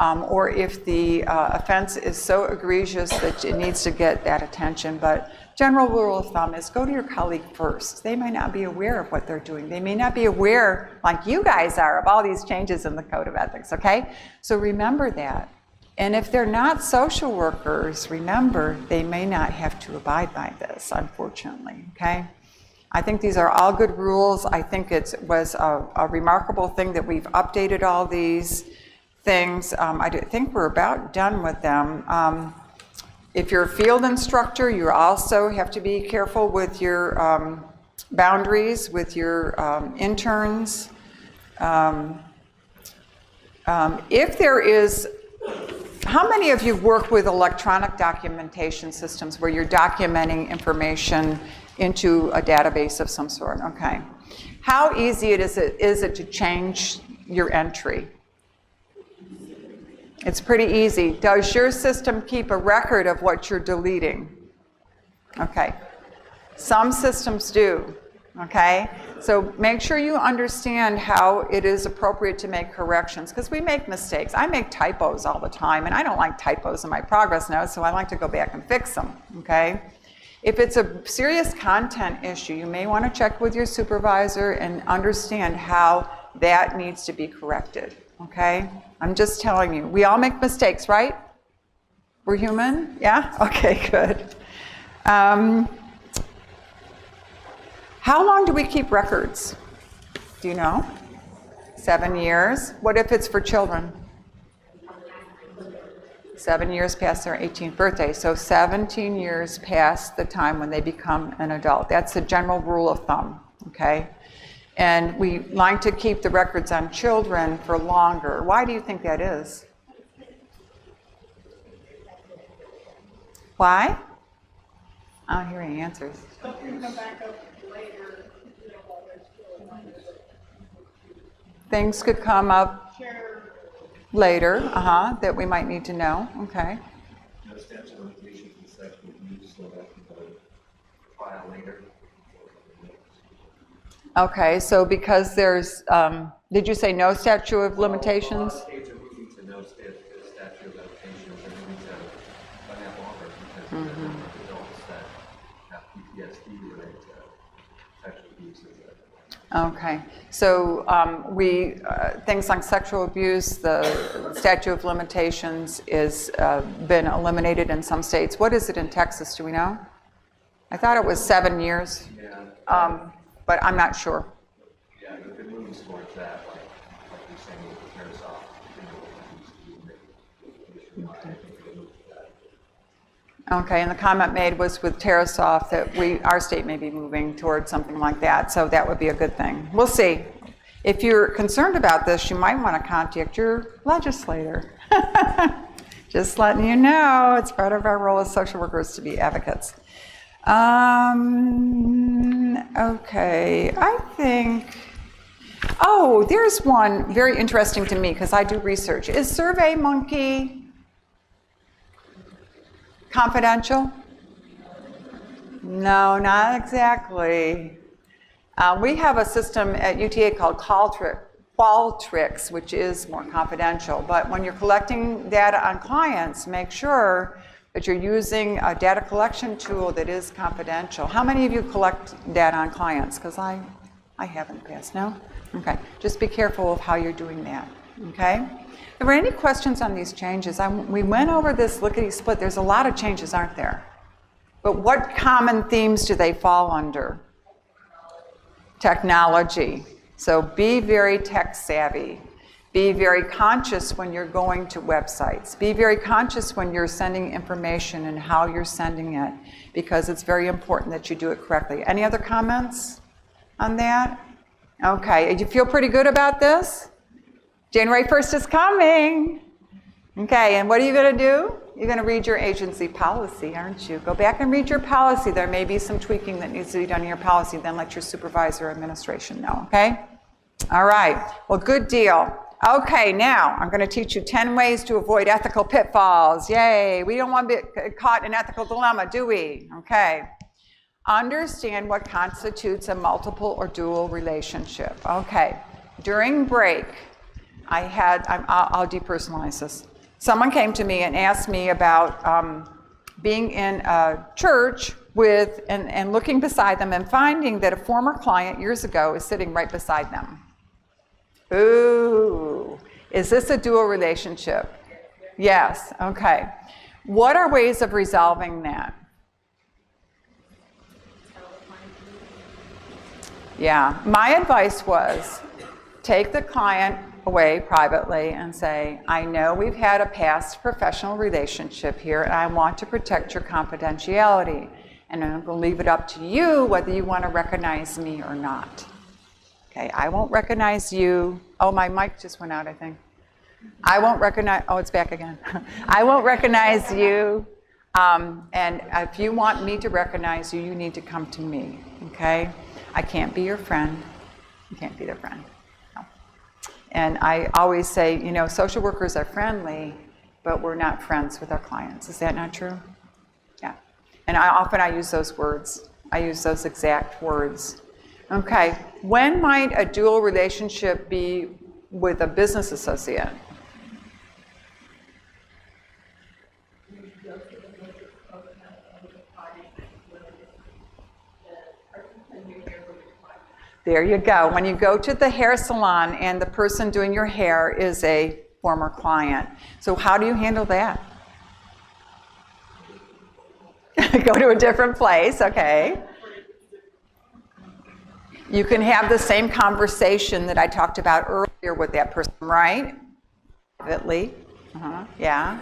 or if the offense is so egregious that it needs to get that attention. But general rule of thumb is go to your colleague first. They might not be aware of what they're doing. They may not be aware, like you guys are, of all these changes in the Code of Ethics, okay? So remember that. And if they're not social workers, remember, they may not have to abide by this, unfortunately, okay? I think these are all good rules. I think it was a remarkable thing that we've updated all these things. I think we're about done with them. If you're a field instructor, you also have to be careful with your boundaries, with your interns. If there is, how many of you work with electronic documentation systems where you're documenting information into a database of some sort? Okay. How easy is it to change your entry? It's pretty easy. Does your system keep a record of what you're deleting? Okay. Some systems do. Okay? So make sure you understand how it is appropriate to make corrections, because we make mistakes. I make typos all the time, and I don't like typos in my progress notes, so I like to go back and fix them. Okay? If it's a serious content issue, you may want to check with your supervisor and understand how that needs to be corrected. Okay? I'm just telling you. We all make mistakes, right? We're human? Yeah? Okay, good. How long do we keep records? Do you know? 7 years. What if it's for children? 7 years past their 18th birthday. So 17 years past the time when they become an adult. That's the general rule of thumb, okay? And we like to keep the records on children for longer. Why do you think that is? Why? I don't hear any answers. Stuff can come back up later, you know, while they're still alive. Things could come up Share later, that we might need to know. Okay. No statute of limitations in sexual abuse, so that can go file later. Okay, so because there's, did you say no statute of limitations? A lot of states are moving to no statute of limitations, and moving to run that longer because there are adults that have PTSD related to sexual abuse. Okay, so things like sexual abuse, the statute of limitations is been eliminated in some states. What is it in Texas, do we know? I thought it was 7 years, but I'm not sure. Yeah, if it moves towards that, like you're saying with the Parasoft, Okay, and the comment made was with Tarasoft that our state may be moving towards something like that, so that would be a good thing. We'll see. If you're concerned about this, you might want to contact your legislator. Just letting you know, it's part of our role as social workers to be advocates. Okay, I think, there's one very interesting to me because I do research. Is SurveyMonkey confidential? No, not exactly. We have a system at UTA called Qualtrics, which is more confidential. But when you're collecting data on clients, make sure but you're using a data collection tool that is confidential. How many of you collect data on clients? Because I haven't passed, no? Okay, just be careful of how you're doing that, okay? If there were any questions on these changes, we went over this lickety-split. There's a lot of changes, aren't there? But what common themes do they fall under? Technology. So be very tech savvy. Be very conscious when you're going to websites. Be very conscious when you're sending information and how you're sending it, because it's very important that you do it correctly. Any other comments on that? Okay, you feel pretty good about this? January 1st is coming. Okay, and what are you going to do? You're going to read your agency policy, aren't you? Go back and read your policy. There may be some tweaking that needs to be done in your policy. Then let your supervisor or administration know, okay? All right, well, good deal. Okay, now I'm going to teach you 10 ways to avoid ethical pitfalls. Yay, we don't want to be caught in an ethical dilemma, do we? Okay. Understand what constitutes a multiple or dual relationship. Okay, during break, I'll depersonalize this. Someone came to me and asked me about being in a church with, and looking beside them and finding that a former client years ago is sitting right beside them. Ooh, is this a dual relationship? Yes, okay. What are ways of resolving that? Yeah, my advice was take the client away privately and say, I know we've had a past professional relationship here and I want to protect your confidentiality. And I'm going to leave it up to you whether you want to recognize me or not. Okay, I won't recognize you. Oh, my mic just went out, I think. I won't recognize, oh, it's back again. I won't recognize you. And if you want me to recognize you, you need to come to me, okay? I can't be your friend. You can't be their friend. No. And I always say, you know, social workers are friendly, but we're not friends with our clients. Is that not true? Yeah. And I use those words. I use those exact words. Okay, when might a dual relationship be with a business associate? There you go. When you go to the hair salon and the person doing your hair is a former client. So how do you handle that? Go to a different place, okay. You can have the same conversation that I talked about earlier with that person, right? Privately. Yeah.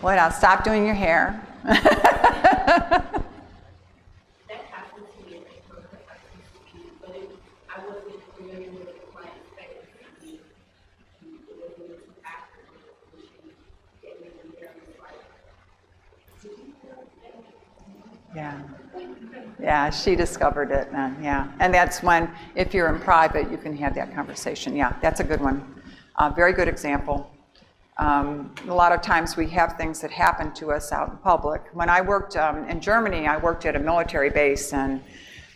What else? Stop doing your hair. That happens to me as a professional, but I wasn't familiar with the client's expectancy. It wasn't after she gave me the very Yeah. Yeah, she discovered it then, yeah. And that's when, if you're in private, you can have that conversation. Yeah, that's a good one. Very good example. A lot of times we have things that happen to us out in public. When I worked in Germany, I worked at a military base, and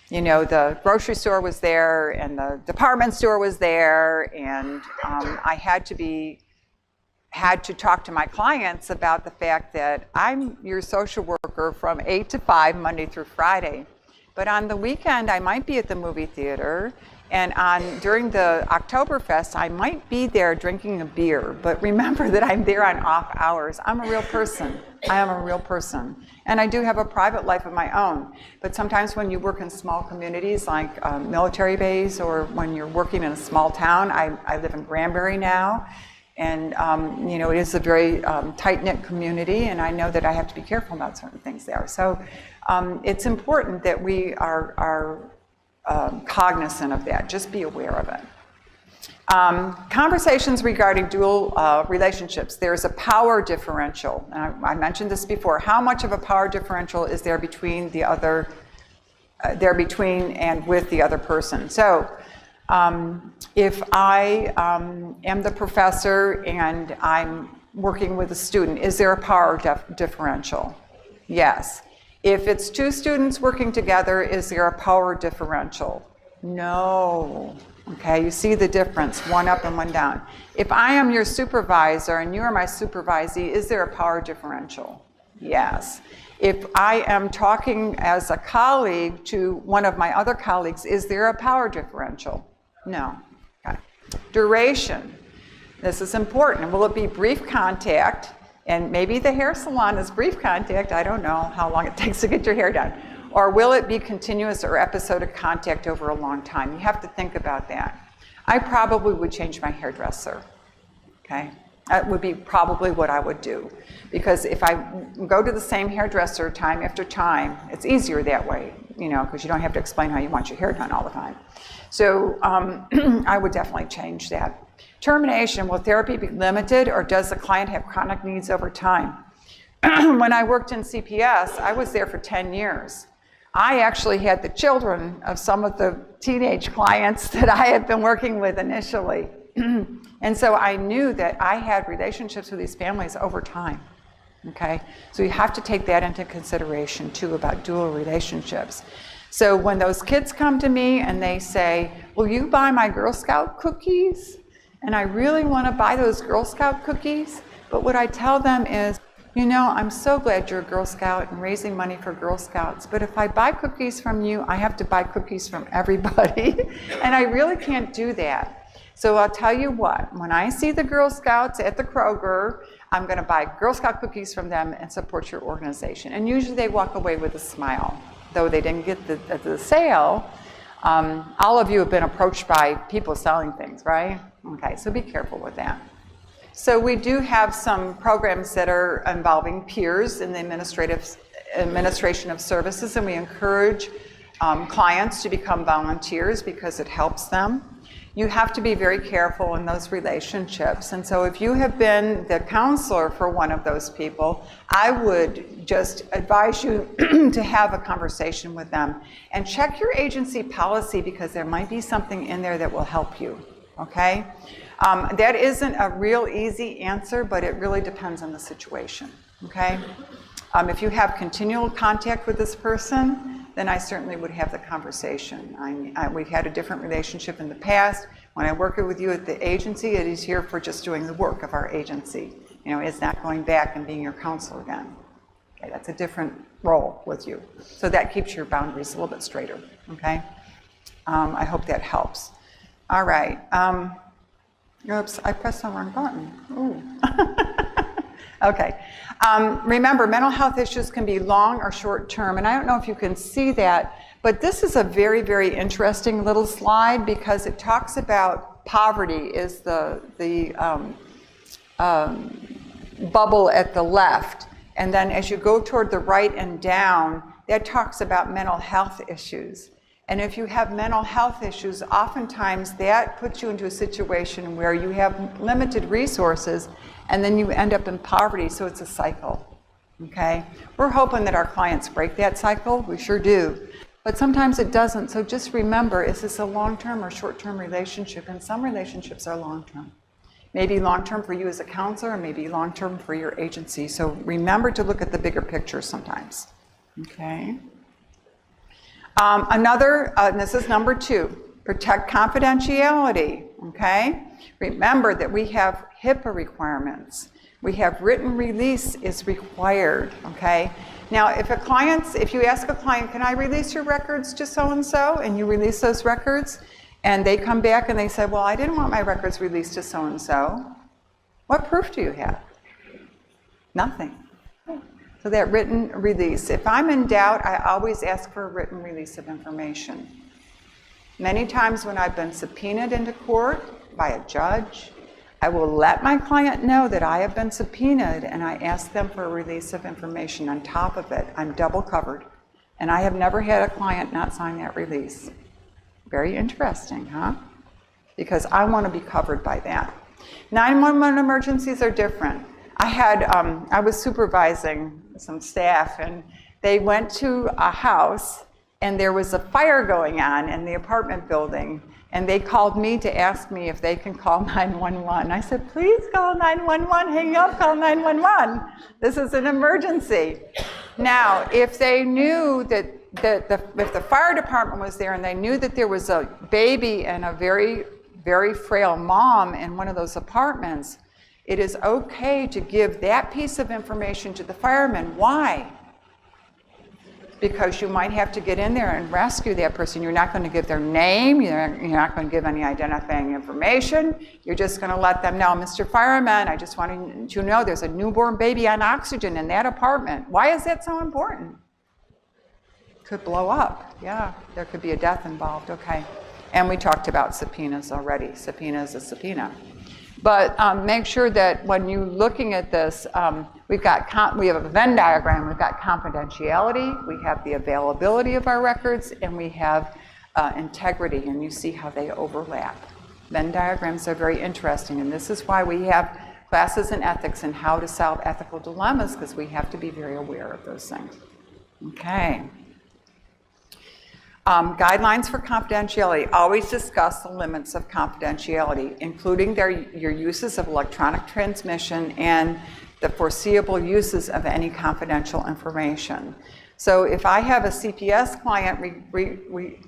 you know, the grocery store was there and the department store was there, and I had to talk to my clients about the fact that I'm your social worker from 8 to 5, Monday through Friday. But on the weekend, I might be at the movie theater, and during the Oktoberfest, I might be there drinking a beer. But remember that I'm there on off hours. I'm a real person. I am a real person. And I do have a private life of my own. But sometimes when you work in small communities like military base, or when you're working in a small town, I live in Granbury now, and you know, it is a very tight-knit community, and I know that I have to be careful about certain things there. So it's important that we are cognizant of that. Just be aware of it. Conversations regarding dual relationships. There's a power differential. And I mentioned this before. How much of a power differential is there between the other, and with the other person? So if I am the professor and I'm working with a student, is there a power differential? Yes. If it's two students working together, is there a power differential? No. Okay, you see the difference, one up and one down. If I am your supervisor and you are my supervisee, is there a power differential? Yes. If I am talking as a colleague to one of my other colleagues, is there a power differential? No. Okay. Duration. This is important. Will it be brief contact? And maybe the hair salon is brief contact. I don't know how long it takes to get your hair done. Or will it be continuous or episodic contact over a long time? You have to think about that. I probably would change my hairdresser. Okay? That would be probably what I would do. Because if I go to the same hairdresser time after time, it's easier that way, you know, because you don't have to explain how you want your hair done all the time. So I would definitely change that. Termination, will therapy be limited or does the client have chronic needs over time? When I worked in CPS, I was there for 10 years. I actually had the children of some of the teenage clients that I had been working with initially. And so I knew that I had relationships with these families over time, okay? So you have to take that into consideration too about dual relationships. So when those kids come to me and they say, will you buy my Girl Scout cookies? And I really want to buy those Girl Scout cookies, but what I tell them is, you know, I'm so glad you're a Girl Scout and raising money for Girl Scouts, but if I buy cookies from you, I have to buy cookies from everybody, and I really can't do that. So I'll tell you what, when I see the Girl Scouts at the Kroger, I'm going to buy Girl Scout cookies from them and support your organization. And usually they walk away with a smile, though they didn't get the sale. All of you have been approached by people selling things, right? Okay, so be careful with that. So we do have some programs that are involving peers in the administration of services, and we encourage clients to become volunteers because it helps them. You have to be very careful in those relationships, and so if you have been the counselor for one of those people, I would just advise you to have a conversation with them and check your agency policy because there might be something in there that will help you, okay? That isn't a real easy answer, but it really depends on the situation, okay? If you have continual contact with this person, then I certainly would have the conversation. We've had a different relationship in the past. When I work with you at the agency, it is here for just doing the work of our agency. You know, it's not going back and being your counselor again. Okay, that's a different role with you. So that keeps your boundaries a little bit straighter, okay? I hope that helps. All right. Oops, I pressed the wrong button. Ooh. Okay. Remember, mental health issues can be long or short term, and I don't know if you can see that, but this is a very, very interesting little slide because it talks about poverty is the bubble at the left, and then as you go toward the right and down, that talks about mental health issues. And if you have mental health issues, oftentimes that puts you into a situation where you have limited resources and then you end up in poverty, so it's a cycle, okay? We're hoping that our clients break that cycle, we sure do. But sometimes it doesn't, so just remember, is this a long-term or short-term relationship? And some relationships are long-term. Maybe long-term for you as a counselor, or maybe long-term for your agency. So remember to look at the bigger picture sometimes, okay? This is number 2, protect confidentiality, okay? Remember that we have HIPAA requirements. We have written release is required, okay? Now, if you ask a client, can I release your records to so-and-so, and you release those records, and they come back and they say, well, I didn't want my records released to so-and-so, what proof do you have? Nothing. So that written release. If I'm in doubt, I always ask for a written release of information. Many times when I've been subpoenaed into court by a judge, I will let my client know that I have been subpoenaed and I ask them for a release of information on top of it. I'm double covered. And I have never had a client not sign that release. Very interesting, huh? Because I want to be covered by that. 911 emergencies are different. I was supervising some staff and they went to a house and there was a fire going on in the apartment building and they called me to ask me if they can call 911. I said, please call 911, hang up, call 911. This is an emergency. Now, if they knew that if the fire department was there and they knew that there was a baby and a very, very frail mom in one of those apartments, it is okay to give that piece of information to the firemen. Why? Because you might have to get in there and rescue that person. You're not going to give their name. You're not going to give any identifying information. You're just going to let them know, Mr. Fireman, I just want you to know there's a newborn baby on oxygen in that apartment. Why is that so important? Could blow up. Yeah, there could be a death involved. Okay. And we talked about subpoenas already. Subpoena is a subpoena. But make sure that when you're looking at this, we have a Venn diagram. We've got confidentiality, we have the availability of our records, and we have integrity, and you see how they overlap. Venn diagrams are very interesting, and this is why we have classes in ethics and how to solve ethical dilemmas, because we have to be very aware of those things. Okay. Guidelines for confidentiality. Always discuss the limits of confidentiality, including your uses of electronic transmission and the foreseeable uses of any confidential information. So if I have a CPS client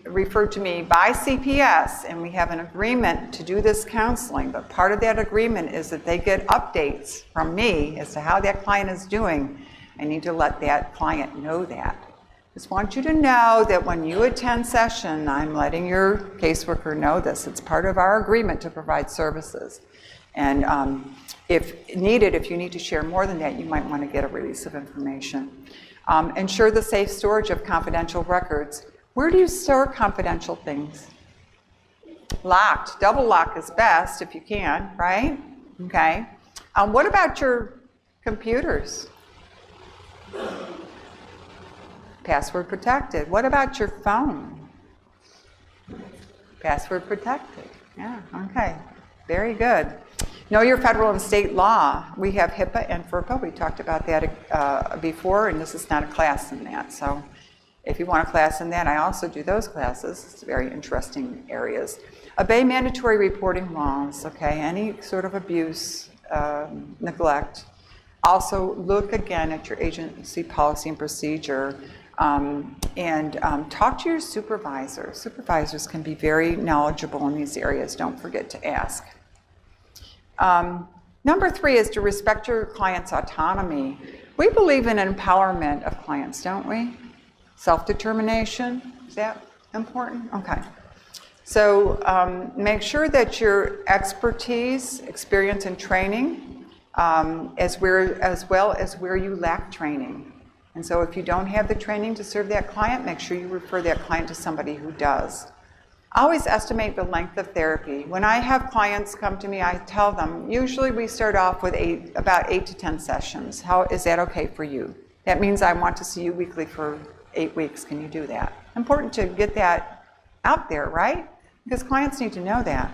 referred to me by CPS and we have an agreement to do this counseling, but part of that agreement is that they get updates from me as to how that client is doing, I need to let that client know that. Just want you to know that when you attend session, I'm letting your caseworker know this. It's part of our agreement to provide services. And if needed, if you need to share more than that, you might want to get a release of information. Ensure the safe storage of confidential records. Where do you store confidential things? Locked. Double lock is best if you can, right? Okay. What about your computers? Password protected. What about your phone? Password protected. Yeah, okay. Very good. Know your federal and state law. We have HIPAA and FERPA. We talked about that before, and this is not a class in that. So if you want a class in that, I also do those classes. It's very interesting areas. Obey mandatory reporting laws, okay? Any sort of abuse, neglect. Also, look again at your agency policy and procedure. Talk to your supervisor. Supervisors can be very knowledgeable in these areas. Don't forget to ask. Number 3 is to respect your client's autonomy. We believe in empowerment of clients, don't we? Self-determination, is that important? Okay. So make sure that your expertise, experience, and training, as well as where you lack training. And so if you don't have the training to serve that client, make sure you refer that client to somebody who does. Always estimate the length of therapy. When I have clients come to me, I tell them, usually we start off with about 8 to 10 sessions. How is that okay for you? That means I want to see you weekly for 8 weeks. Can you do that? Important to get that out there, right? Because clients need to know that.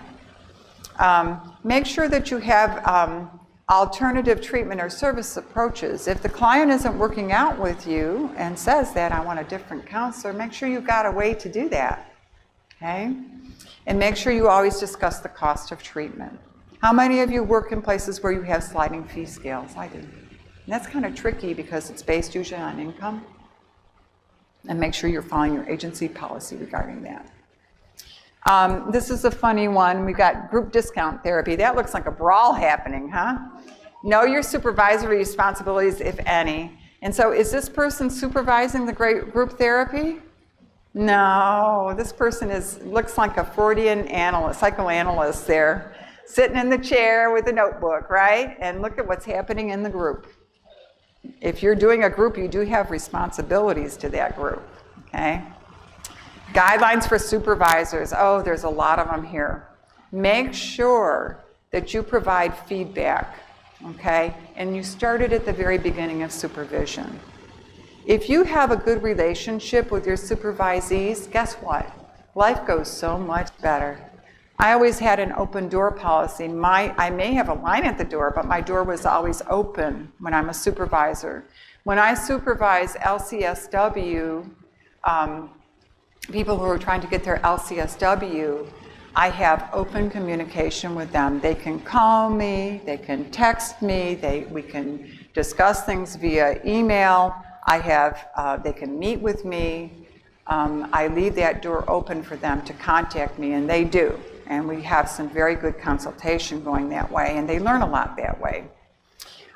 Make sure that you have alternative treatment or service approaches. If the client isn't working out with you and says that, I want a different counselor, make sure you've got a way to do that, okay? And make sure you always discuss the cost of treatment. How many of you work in places where you have sliding fee scales? I do. And that's kind of tricky because it's based usually on income. And make sure you're following your agency policy regarding that. This is a funny one. We've got group discount therapy. That looks like a brawl happening, huh? Know your supervisory responsibilities, if any. And so is this person supervising the group therapy? No, this person looks like a Freudian analyst, psychoanalyst there, sitting in the chair with a notebook, right? And look at what's happening in the group. If you're doing a group, you do have responsibilities to that group, okay? Guidelines for supervisors. Oh, there's a lot of them here. Make sure that you provide feedback, okay? And you start it at the very beginning of supervision. If you have a good relationship with your supervisees, guess what? Life goes so much better. I always had an open door policy. I may have a line at the door, but my door was always open when I'm a supervisor. When I supervise LCSW, people who are trying to get their LCSW, I have open communication with them. They can call me, they can text me, we can discuss things via email. They can meet with me. I leave that door open for them to contact me, and they do. And we have some very good consultation going that way, and they learn a lot that way.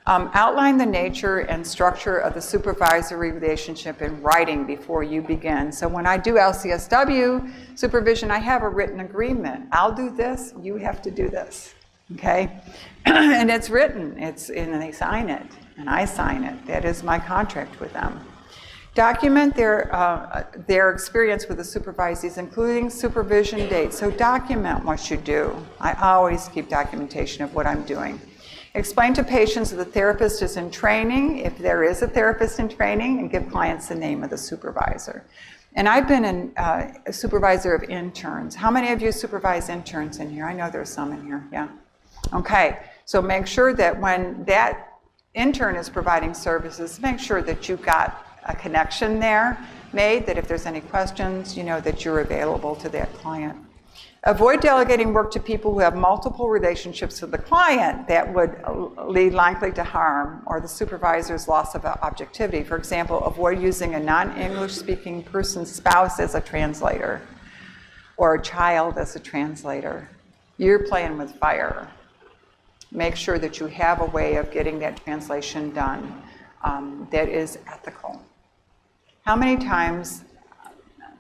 Outline the nature and structure of the supervisory relationship in writing before you begin. So when I do LCSW supervision, I have a written agreement. I'll do this, you have to do this, okay? And it's written, and they sign it, and I sign it. That is my contract with them. Document their experience with the supervisees, including supervision dates. So document what you do. I always keep documentation of what I'm doing. Explain to patients that the therapist is in training, if there is a therapist in training, and give clients the name of the supervisor. And I've been a supervisor of interns. How many of you supervise interns in here? I know there's some in here, yeah. Okay, so make sure that when that intern is providing services, make sure that you've got a connection there made, that if there's any questions, you know that you're available to that client. Avoid delegating work to people who have multiple relationships with the client that would lead likely to harm or the supervisor's loss of objectivity. For example, avoid using a non-English speaking person's spouse as a translator or a child as a translator. You're playing with fire. Make sure that you have a way of getting that translation done that is ethical. How many times,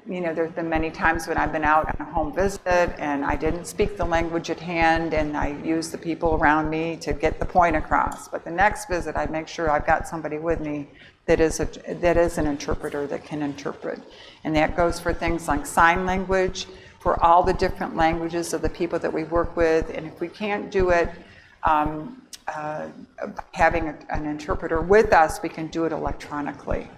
there's been many times when I've been out on a home visit and I didn't speak the language at hand and I used the people around me to get the point across. But the next visit, I make sure I've got somebody with me that is an interpreter that can interpret. And that goes for things like sign language, for all the different languages of the people that we work with. And if we can't do it, having an interpreter with us, we can do it electronically.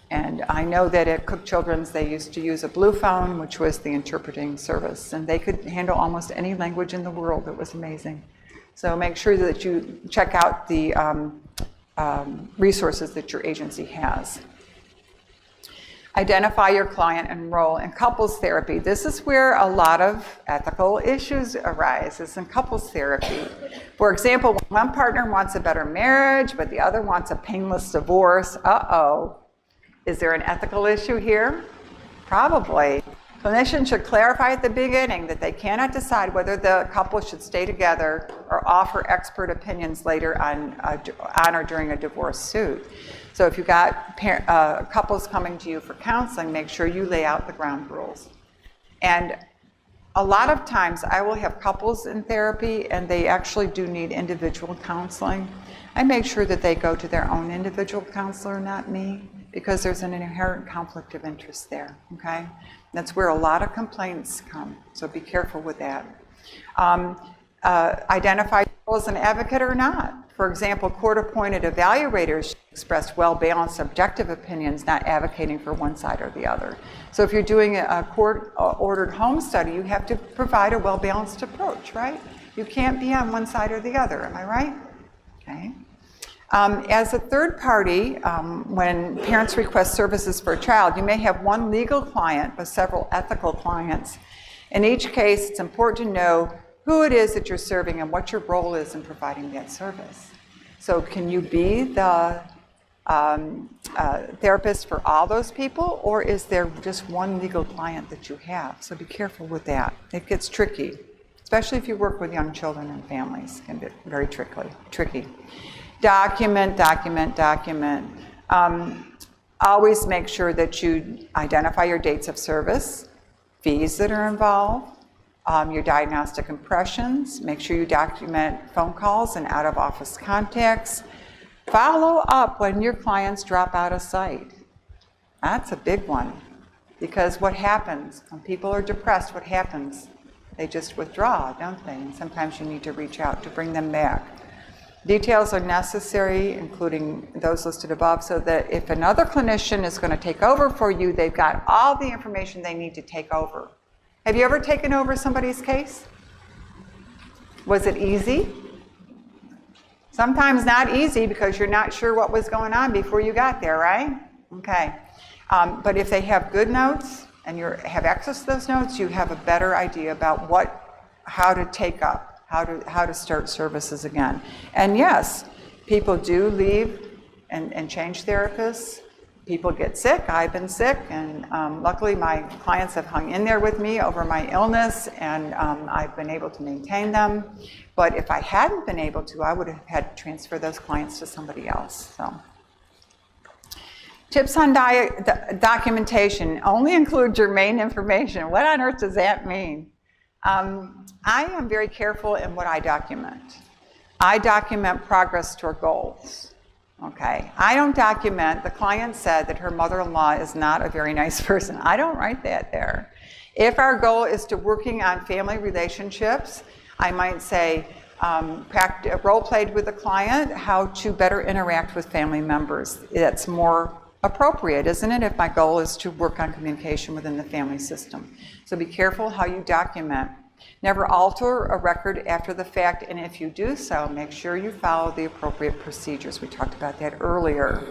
And I know that at Cook Children's, they used to use a blue phone, which was the interpreting service. And they could handle almost any language in the world. It was amazing. So make sure that you check out the resources that your agency has. Identify your client and role in couples therapy. This is where a lot of ethical issues arise, is in couples therapy. For example, when one partner wants a better marriage, but the other wants a painless divorce, is there an ethical issue here? Probably. Clinicians should clarify at the beginning that they cannot decide whether the couple should stay together or offer expert opinions later on or during a divorce suit. So if you've got couples coming to you for counseling, make sure you lay out the ground rules. And a lot of times I will have couples in therapy and they actually do need individual counseling. I make sure that they go to their own individual counselor, not me, because there's an inherent conflict of interest there, okay? That's where a lot of complaints come, so be careful with that. Identify as an advocate or not. For example, court-appointed evaluators should express well-balanced objective opinions, not advocating for one side or the other. So if you're doing a court-ordered home study, you have to provide a well-balanced approach, right? You can't be on one side or the other, am I right? Okay. As a third party, when parents request services for a child, you may have one legal client but several ethical clients. In each case, it's important to know who it is that you're serving and what your role is in providing that service. So can you be the therapist for all those people, or is there just one legal client that you have? So be careful with that. It gets tricky, especially if you work with young children and families. It can be very tricky. Document. Always make sure that you identify your dates of service, fees that are involved, your diagnostic impressions. Make sure you document phone calls and out-of-office contacts. Follow up when your clients drop out of sight. That's a big one, because what happens when people are depressed? What happens? They just withdraw, don't they? And sometimes you need to reach out to bring them back. Details are necessary, including those listed above, so that if another clinician is going to take over for you, they've got all the information they need to take over. Have you ever taken over somebody's case? Was it easy? Sometimes not easy because you're not sure what was going on before you got there, right? Okay. But if they have good notes and you have access to those notes, you have a better idea about how to take up. How to start services again. And yes, people do leave and change therapists, people get sick. I've been sick, and luckily my clients have hung in there with me over my illness, and I've been able to maintain them. But if I hadn't been able to, I would have had to transfer those clients to somebody else. So, tips on documentation: only include germane information. What on earth does that mean? I am very careful in what I document. I document progress toward goals. Okay, I don't document, the client said that her mother-in-law is not a very nice person. I don't write that there. If our goal is to working on family relationships, I might say, role-played with the client, how to better interact with family members. That's more appropriate, isn't it, if my goal is to work on communication within the family system. So be careful how you document. Never alter a record after the fact, and if you do so, make sure you follow the appropriate procedures. We talked about that earlier.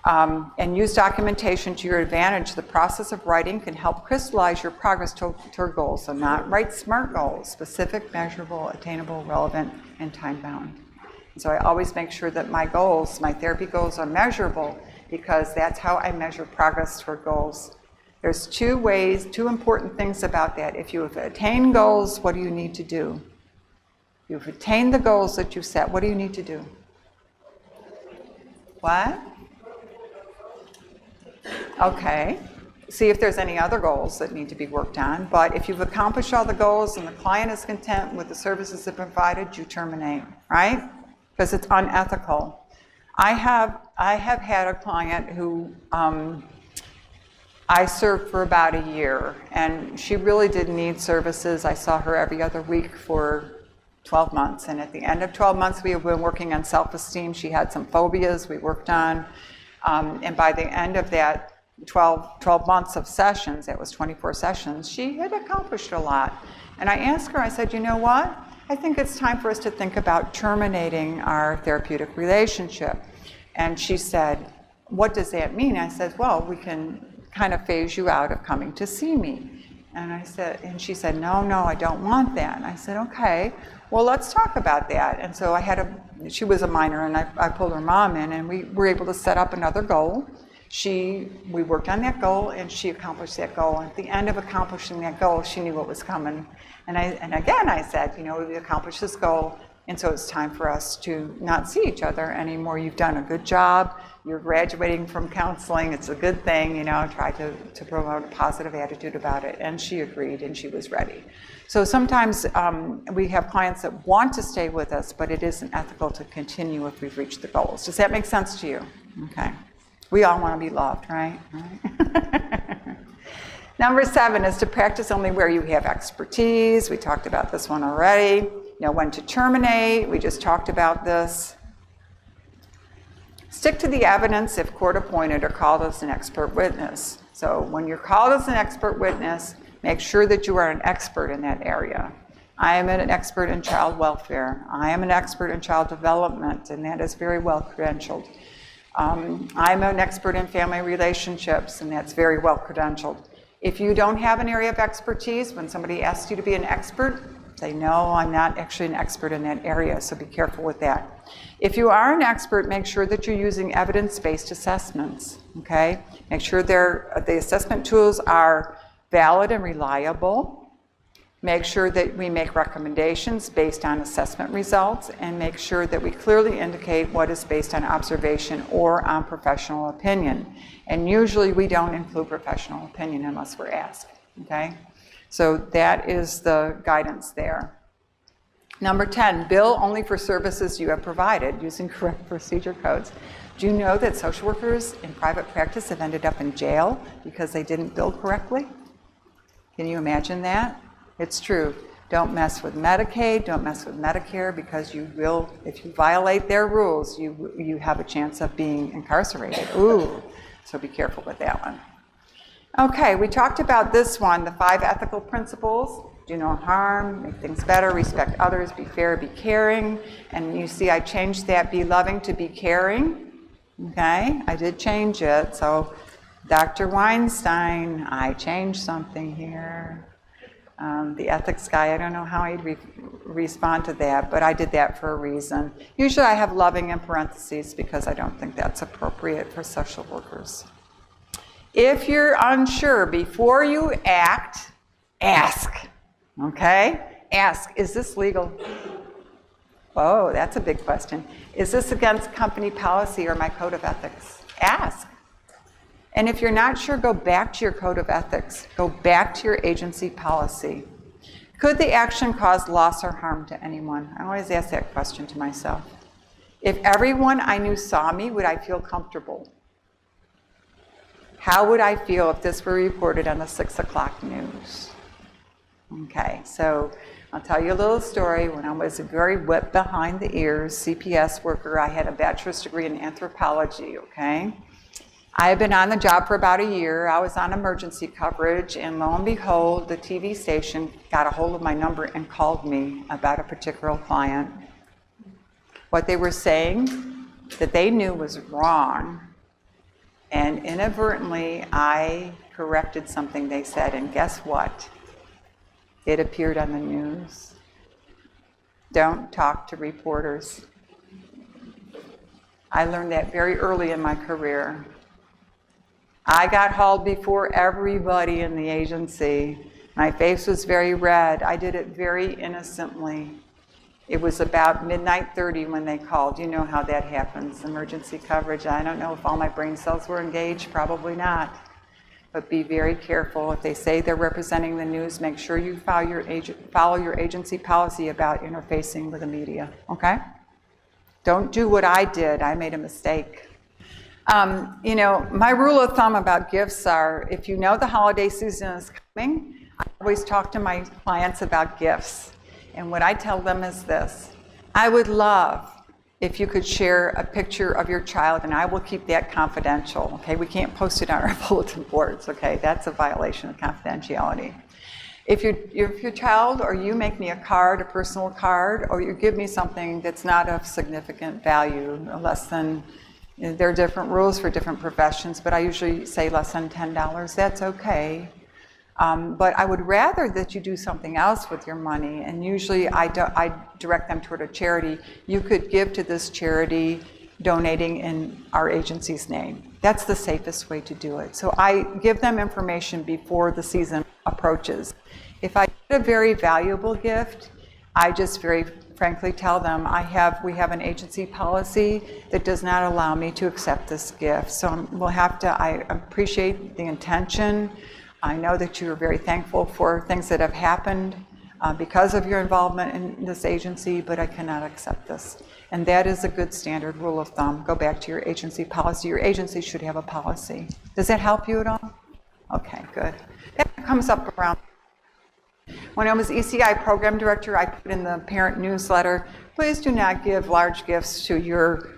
And use documentation to your advantage. The process of writing can help crystallize your progress toward goals. So not write SMART goals: specific, measurable, attainable, relevant, and time-bound. So I always make sure that my goals, my therapy goals, are measurable, because that's how I measure progress toward goals. There's two important things about that. If you have attained goals, what do you need to do? You've attained the goals that you set. What do you need to do? What? Okay. See if there's any other goals that need to be worked on. But if you've accomplished all the goals and the client is content with the services that provided, you terminate, right? Because it's unethical. I have had a client who I served for about a year, and she really didn't need services. I saw her every other week for 12 months, and at the end of 12 months, we have been working on self-esteem. She had some phobias we worked on, and by the end of that 12 months of sessions, that was 24 sessions, she had accomplished a lot. And I asked her, I said, you know what? I think it's time for us to think about terminating our therapeutic relationship. And she said, what does that mean? I said, well, we can kind of phase you out of coming to see me. And she said, no, I don't want that. And I said, okay, well, let's talk about that. And so she was a minor, and I pulled her mom in, and we were able to set up another goal. We worked on that goal, and she accomplished that goal. And at the end of accomplishing that goal, she knew what was coming. And again, I said, we accomplished this goal, and so it's time for us to not see each other anymore. You've done a good job. You're graduating from counseling. It's a good thing, try to promote a positive attitude about it. And she agreed, and she was ready. So sometimes we have clients that want to stay with us, but it isn't ethical to continue if we've reached the goals. Does that make sense to you? Okay. We all want to be loved, right? Number 7 is to practice only where you have expertise. We talked about this one already. Know when to terminate. We just talked about this. Stick to the evidence if court appointed or called as an expert witness. So when you're called as an expert witness, make sure that you are an expert in that area. I am an expert in child welfare. I am an expert in child development, and that is very well credentialed. I'm an expert in family relationships, and that's very well credentialed. If you don't have an area of expertise, when somebody asks you to be an expert, say, no, I'm not actually an expert in that area, so be careful with that. If you are an expert, make sure that you're using evidence-based assessments, okay? Make sure the assessment tools are valid and reliable. Make sure that we make recommendations based on assessment results, and make sure that we clearly indicate what is based on observation or on professional opinion. And usually we don't include professional opinion unless we're asked, okay? So that is the guidance there. Number 10, bill only for services you have provided using correct procedure codes. Do you know that social workers in private practice have ended up in jail because they didn't bill correctly? Can you imagine that? It's true. Don't mess with Medicaid, don't mess with Medicare, because you will, if you violate their rules, you have a chance of being incarcerated. Ooh, so be careful with that one. Okay, we talked about this one, the 5 ethical principles. Do no harm, make things better, respect others, be fair, be caring. And you see I changed that be loving to be caring. Okay, I did change it. So Dr. Weinstein, I changed something here. The ethics guy, I don't know how he'd respond to that, but I did that for a reason. Usually I have loving in parentheses because I don't think that's appropriate for social workers. If you're unsure, before you act, ask, okay? Ask, is this legal? Oh, that's a big question. Is this against company policy or my code of ethics? Ask. And if you're not sure, go back to your code of ethics. Go back to your agency policy. Could the action cause loss or harm to anyone? I always ask that question to myself. If everyone I knew saw me, would I feel comfortable? How would I feel if this were reported on the 6 o'clock news? Okay, so I'll tell you a little story. When I was a very wet behind the ears CPS worker, I had a bachelor's degree in anthropology, okay? I had been on the job for about a year. I was on emergency coverage, and lo and behold, the TV station got a hold of my number and called me about a particular client. What they were saying that they knew was wrong, and inadvertently I corrected something they said, and guess what? It appeared on the news. Don't talk to reporters. I learned that very early in my career. I got hauled before everybody in the agency. My face was very red. I did it very innocently. It was about midnight 30 when they called. You know how that happens, emergency coverage. I don't know if all my brain cells were engaged, probably not. But be very careful. If they say they're representing the news, make sure you follow your agency policy about interfacing with the media, okay? Don't do what I did. I made a mistake. You know, my rule of thumb about gifts are, if you know the holiday season is coming, I always talk to my clients about gifts. And what I tell them is this: I would love if you could share a picture of your child, and I will keep that confidential, okay? We can't post it on our bulletin boards, okay? That's a violation of confidentiality. If your child or you make me a card, a personal card, or you give me something that's not of significant value, less than, there are different rules for different professions, but I usually say less than $10, that's okay. But I would rather that you do something else with your money, and usually I direct them toward a charity. You could give to this charity donating in our agency's name. That's the safest way to do it. So I give them information before the season approaches. If I get a very valuable gift, I just very frankly tell them we have an agency policy that does not allow me to accept this gift. So I appreciate the intention. I know that you are very thankful for things that have happened because of your involvement in this agency, but I cannot accept this. And that is a good standard rule of thumb. Go back to your agency policy. Your agency should have a policy. Does that help you at all? Okay, good. That comes up around. When I was ECI program director, I put in the parent newsletter, please do not give large gifts to your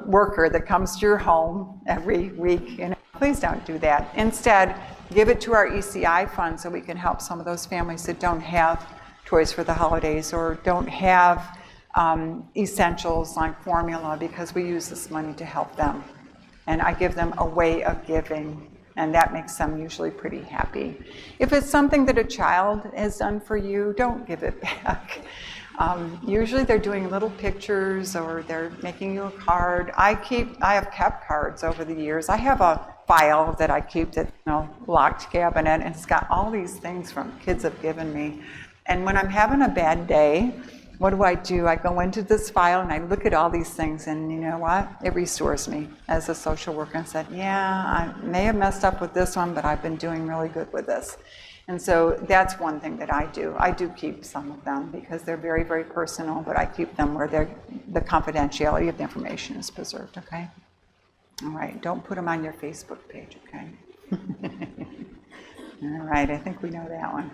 worker that comes to your home every week. You know, please don't do that. Instead, give it to our ECI fund so we can help some of those families that don't have toys for the holidays or don't have essentials like formula, because we use this money to help them. And I give them a way of giving, and that makes them usually pretty happy. If it's something that a child has done for you, don't give it back. Usually they're doing little pictures or they're making you a card. I have kept cards over the years. I have a file that I keep that, locked cabinet, and it's got all these things from kids have given me. And when I'm having a bad day, what do? I go into this file and I look at all these things, and you know what? It restores me as a social worker and said, yeah, I may have messed up with this one, but I've been doing really good with this. And so that's one thing that I do. I do keep some of them because they're very, very personal, but I keep them where the confidentiality of the information is preserved, okay? All right, don't put them on your Facebook page, okay? All right, I think we know that one.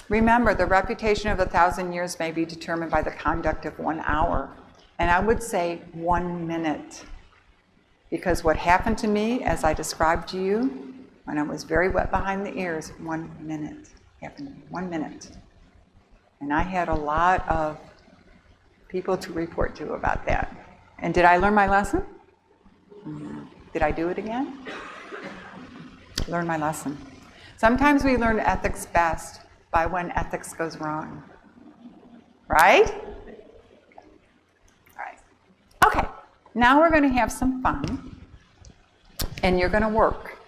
Remember, the reputation of 1,000 years may be determined by the conduct of 1 hour. And I would say 1 minute. Because what happened to me, as I described to you, when I was very wet behind the ears, 1 minute happened to me, 1 minute. And I had a lot of people to report to about that. And did I learn my lesson? Did I do it again? Learn my lesson. Sometimes we learn ethics best by when ethics goes wrong. Right? All right. Okay, now we're going to have some fun, and you're going to work.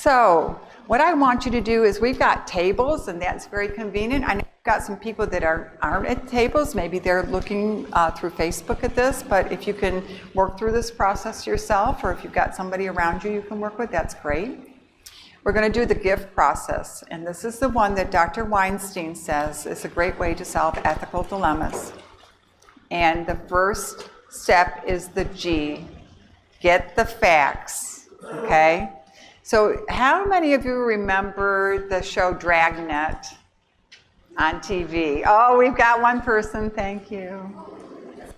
So what I want you to do is we've got tables, and that's very convenient. I know we've got some people that aren't at tables. Maybe they're looking through Facebook at this, but if you can work through this process yourself, or if you've got somebody around you can work with, that's great. We're going to do the gift process, and this is the one that Dr. Weinstein says is a great way to solve ethical dilemmas. And the first step is the G, get the facts, okay? So how many of you remember the show Dragnet on TV? Oh, we've got one person, thank you.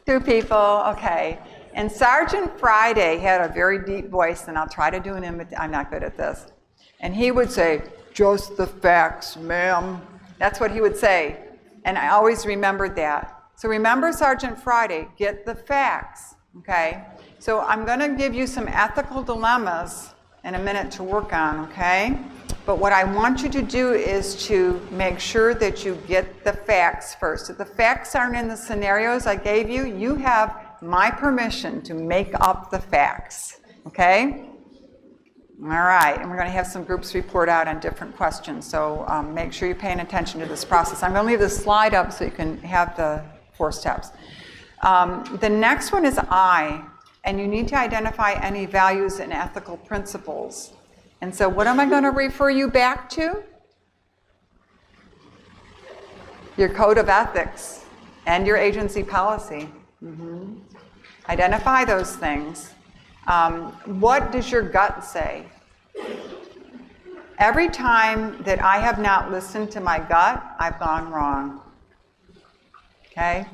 2 people, okay. And Sergeant Friday had a very deep voice, and I'll try to do an imitation. I'm not good at this. And he would say, just the facts, ma'am. That's what he would say. And I always remembered that. So remember Sergeant Friday, get the facts, okay? So I'm going to give you some ethical dilemmas in a minute to work on, okay? But what I want you to do is to make sure that you get the facts first. If the facts aren't in the scenarios I gave you, you have my permission to make up the facts, okay? All right, and we're going to have some groups report out on different questions, so make sure you're paying attention to this process. I'm going to leave the slide up so you can have the 4 steps. The next one is I. And you need to identify any values and ethical principles. And so what am I going to refer you back to? Your code of ethics and your agency policy. Identify those things. What does your gut say? Every time that I have not listened to my gut, I've gone wrong. Okay?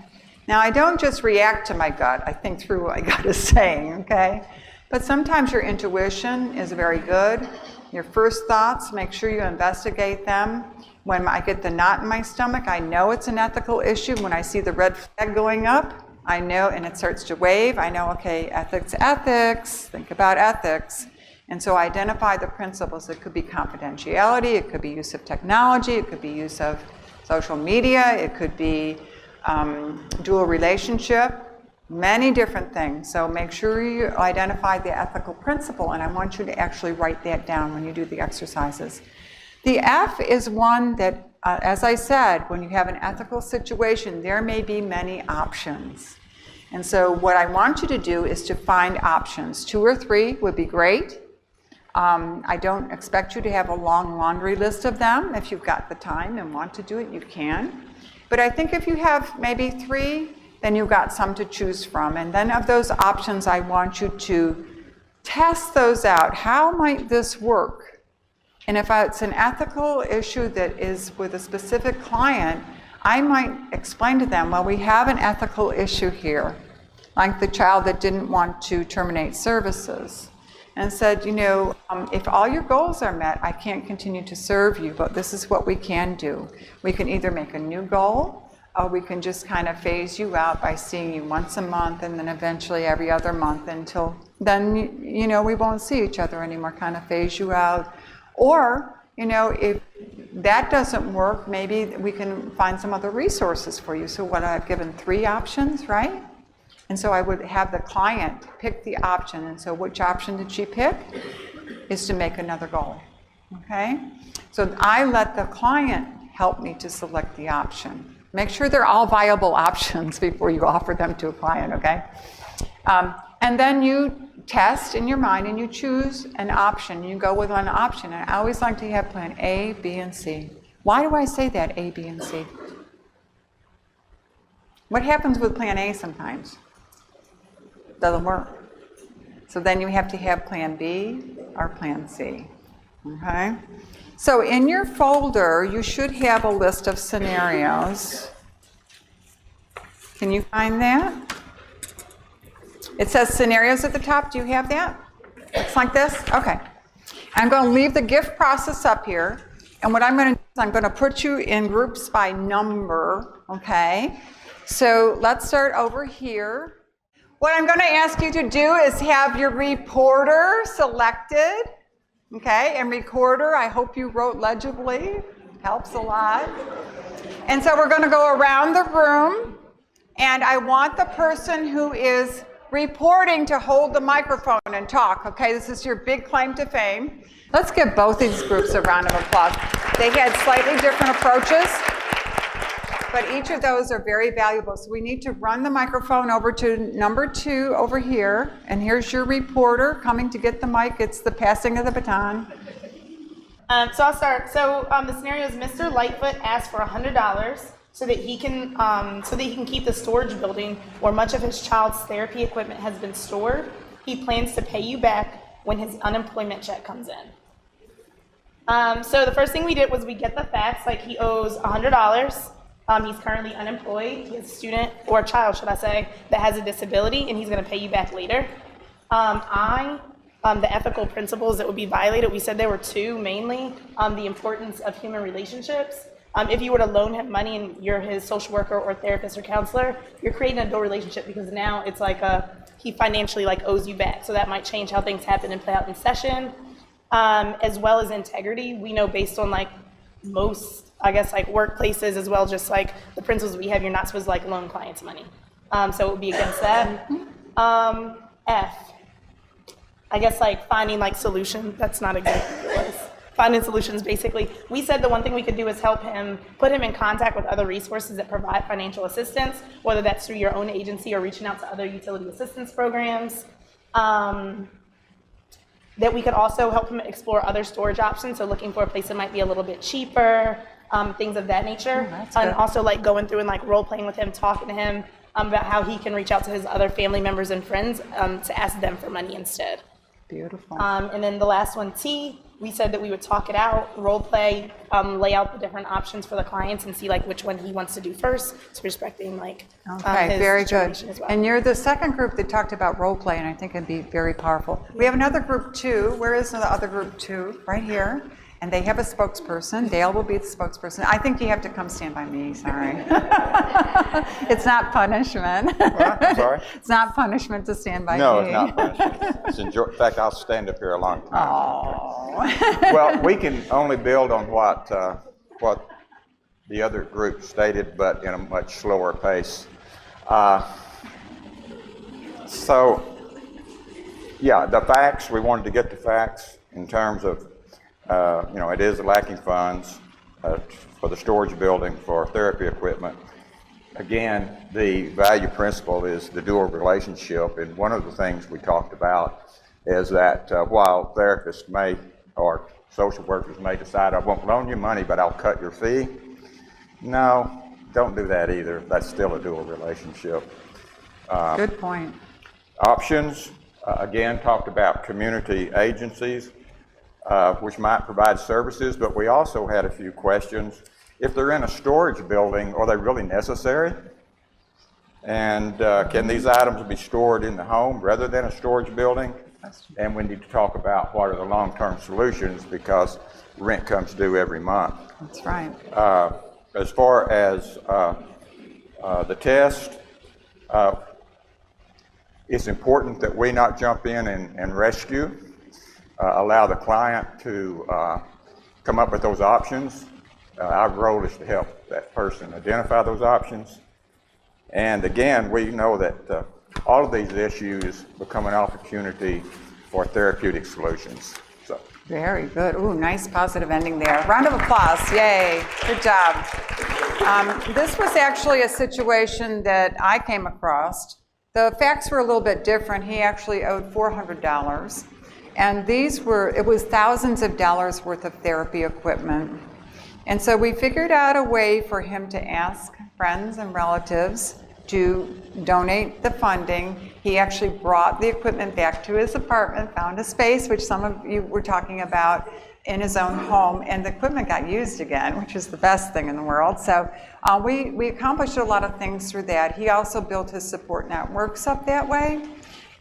Now, I don't just react to my gut. I think through what my gut is saying, okay? But sometimes your intuition is very good. Your first thoughts, make sure you investigate them. When I get the knot in my stomach, I know it's an ethical issue. When I see the red flag going up, I know, and it starts to wave, I know, okay, ethics, think about ethics. And so identify the principles. It could be confidentiality, it could be use of technology, it could be use of social media, it could be dual relationship, many different things. So make sure you identify the ethical principle, and I want you to actually write that down when you do the exercises. The F is one that, as I said, when you have an ethical situation, there may be many options. And so what I want you to do is to find options. 2 or 3 would be great. I don't expect you to have a long laundry list of them. If you've got the time and want to do it, you can. But I think if you have maybe 3, then you've got some to choose from. And then of those options, I want you to test those out. How might this work? And if it's an ethical issue that is with a specific client, I might explain to them, well, we have an ethical issue here, like the child that didn't want to terminate services. And said, you know, if all your goals are met, I can't continue to serve you, but this is what we can do. We can either make a new goal, or we can just kind of phase you out by seeing you once a month and then eventually every other month until then, you know, we won't see each other anymore, kind of phase you out. Or, you know, if that doesn't work, maybe we can find some other resources for you. So what I've given 3 options, right? And so I would have the client pick the option. And so which option did she pick? Is to make another goal, okay? So I let the client help me to select the option. Make sure they're all viable options before you offer them to a client, okay? And then you test in your mind and you choose an option. You go with one option. And I always like to have plan A, B, and C. Why do I say that, A, B, and C? What happens with plan A sometimes? Doesn't work. So then you have to have plan B or plan C, okay? So in your folder, you should have a list of scenarios. Can you find that? It says scenarios at the top. Do you have that? Looks like this? Okay. I'm going to leave the gift process up here. And what I'm going to do is I'm going to put you in groups by number, okay? So let's start over here. What I'm going to ask you to do is have your reporter selected, okay? And recorder, I hope you wrote legibly. Helps a lot. And so we're going to go around the room. And I want the person who is reporting to hold the microphone and talk. Okay, this is your big claim to fame. Let's give both these groups a round of applause. They had slightly different approaches, but each of those are very valuable. So we need to run the microphone over to number 2 over here. And here's your reporter coming to get the mic. It's the passing of the baton. So I'll start. So the scenario is Mr. Lightfoot asked for $100 so that he can keep the storage building where much of his child's therapy equipment has been stored. He plans to pay you back when his unemployment check comes in. So the first thing we did was we get the facts, like he owes $100. He's currently unemployed. He has a student, or a child, should I say, that has a disability, and he's going to pay you back later. The ethical principles that would be violated, we said there were 2 mainly. The importance of human relationships. If you were to loan him money and you're his social worker or therapist or counselor, you're creating a dual relationship because now it's like he financially owes you back. So that might change how things happen and play out in session. As well as integrity. We know based on most, workplaces as well, just the principles we have, you're not supposed to loan clients money. So it would be against that. F, finding solutions. That's not a good place. Finding solutions, basically. We said the one thing we could do is help him, put him in contact with other resources that provide financial assistance, whether that's through your own agency or reaching out to other utility assistance programs. That we could also help him explore other storage options, so looking for a place that might be a little bit cheaper, things of that nature. And also going through and role playing with him, talking to him about how he can reach out to his other family members and friends to ask them for money instead. Beautiful. And then the last one, T, we said that we would talk it out, role play, lay out the different options for the clients and see which one he wants to do first, so respecting okay, his very good. situation as well. And you're the second group that talked about role play, and I think it'd be very powerful. We have another group 2. Where is the other group 2? Right here. And they have a spokesperson. Dale will be the spokesperson. I think you have to come stand by me, sorry. It's not punishment. What? I'm sorry? It's not punishment to stand by No, me. it's not punishment. It's in fact, I'll stand up here a long time. Oh. Well, we can only build on what the other group stated, but in a much slower pace. So, yeah, the facts, we wanted to get the facts in terms of, it is lacking funds for the storage building for therapy equipment. Again, the value principle is the dual relationship, and one of the things we talked about is that while therapists may, or social workers may decide, I won't loan you money, but I'll cut your fee. No, don't do that either. That's still a dual relationship. Good point. Options, again, talked about community agencies, which might provide services, but we also had a few questions. If they're in a storage building, are they really necessary? And can these items be stored in the home rather than a storage building? And we need to talk about what are the long-term solutions, because rent comes due every month. That's right. As far as the test, it's important that we not jump in and rescue, allow the client to come up with those options. Our role is to help that person identify those options. And again, we know that all of these issues become an opportunity for therapeutic solutions. So. Very good. Ooh, nice positive ending there. Round of applause. Yay. Good job. This was actually a situation that I came across. The facts were a little bit different. He actually owed $400. And it was thousands of dollars worth of therapy equipment. And so we figured out a way for him to ask friends and relatives to donate the funding. He actually brought the equipment back to his apartment, found a space, which some of you were talking about, in his own home, and the equipment got used again, which is the best thing in the world. So we accomplished a lot of things through that. He also built his support networks up that way.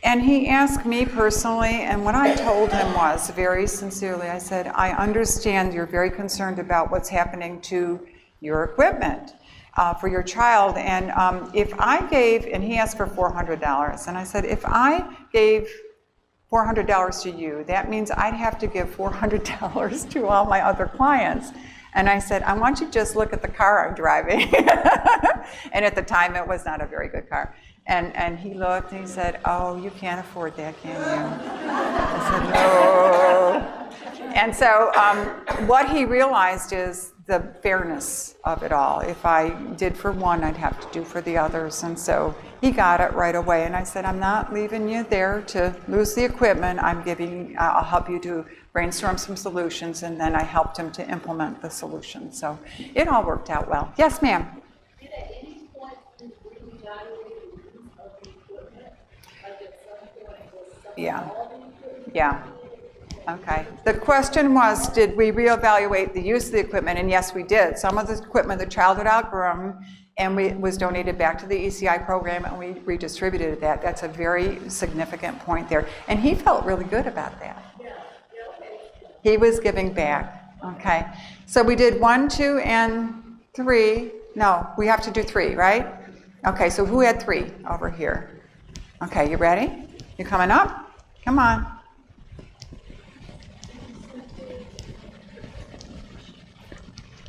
And he asked me personally, and what I told him was, very sincerely, I said, I understand you're very concerned about what's happening to your equipment for your child. And if I gave, and he asked for $400, and I said, if I gave $400 to you, that means I'd have to give $400 to all my other clients. And I said, I want you to just look at the car I'm driving. And at the time, it was not a very good car. And he looked and he said, "Oh, you can't afford that, can you?" I said, "No." And so what he realized is the fairness of it all. If I did for one, I'd have to do for the others. And so he got it right away. And I said, "I'm not leaving you there to lose the equipment. I'll help you to brainstorm some solutions." And then I helped him to implement the solution. So it all worked out well. Yes, ma'am. Did at any point you reevaluate the use of the equipment? Like at some point it was some Yeah. all the equipment? Yeah. Okay. The question was, did we reevaluate the use of the equipment? And yes, we did. Some of the equipment the child had outgrown and was donated back to the ECI program, and we redistributed that. That's a very significant point there. And he felt really good about that. He was giving back. Okay. So we did 1, 2, and 3. No, we have to do 3, right? Okay, so who had 3 over here? Okay, you ready? You coming up? Come on.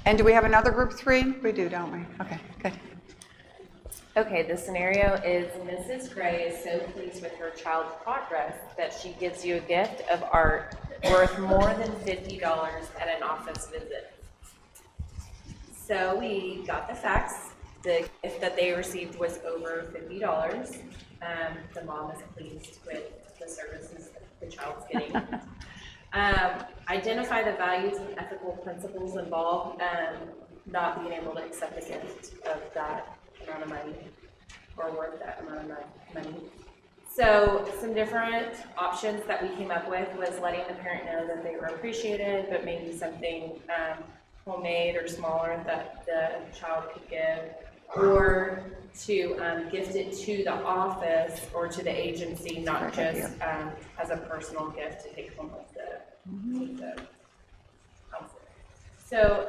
And do we have another group 3? We do, don't we? Okay, good. Okay, the scenario is Mrs. Gray is so pleased with her child's progress that she gives you a gift of art worth more than $50 at an office visit. So we got the facts. The gift that they received was over $50. The mom is pleased with the services that the child's getting. Identify the values and ethical principles involved, not being able to accept a gift of that amount of money or worth that amount of money. So some different options that we came up with was letting the parent know that they were appreciated, but maybe something homemade or smaller that the child could give, or to gift it to the office or to the agency, not just as a personal gift to take home with the house. So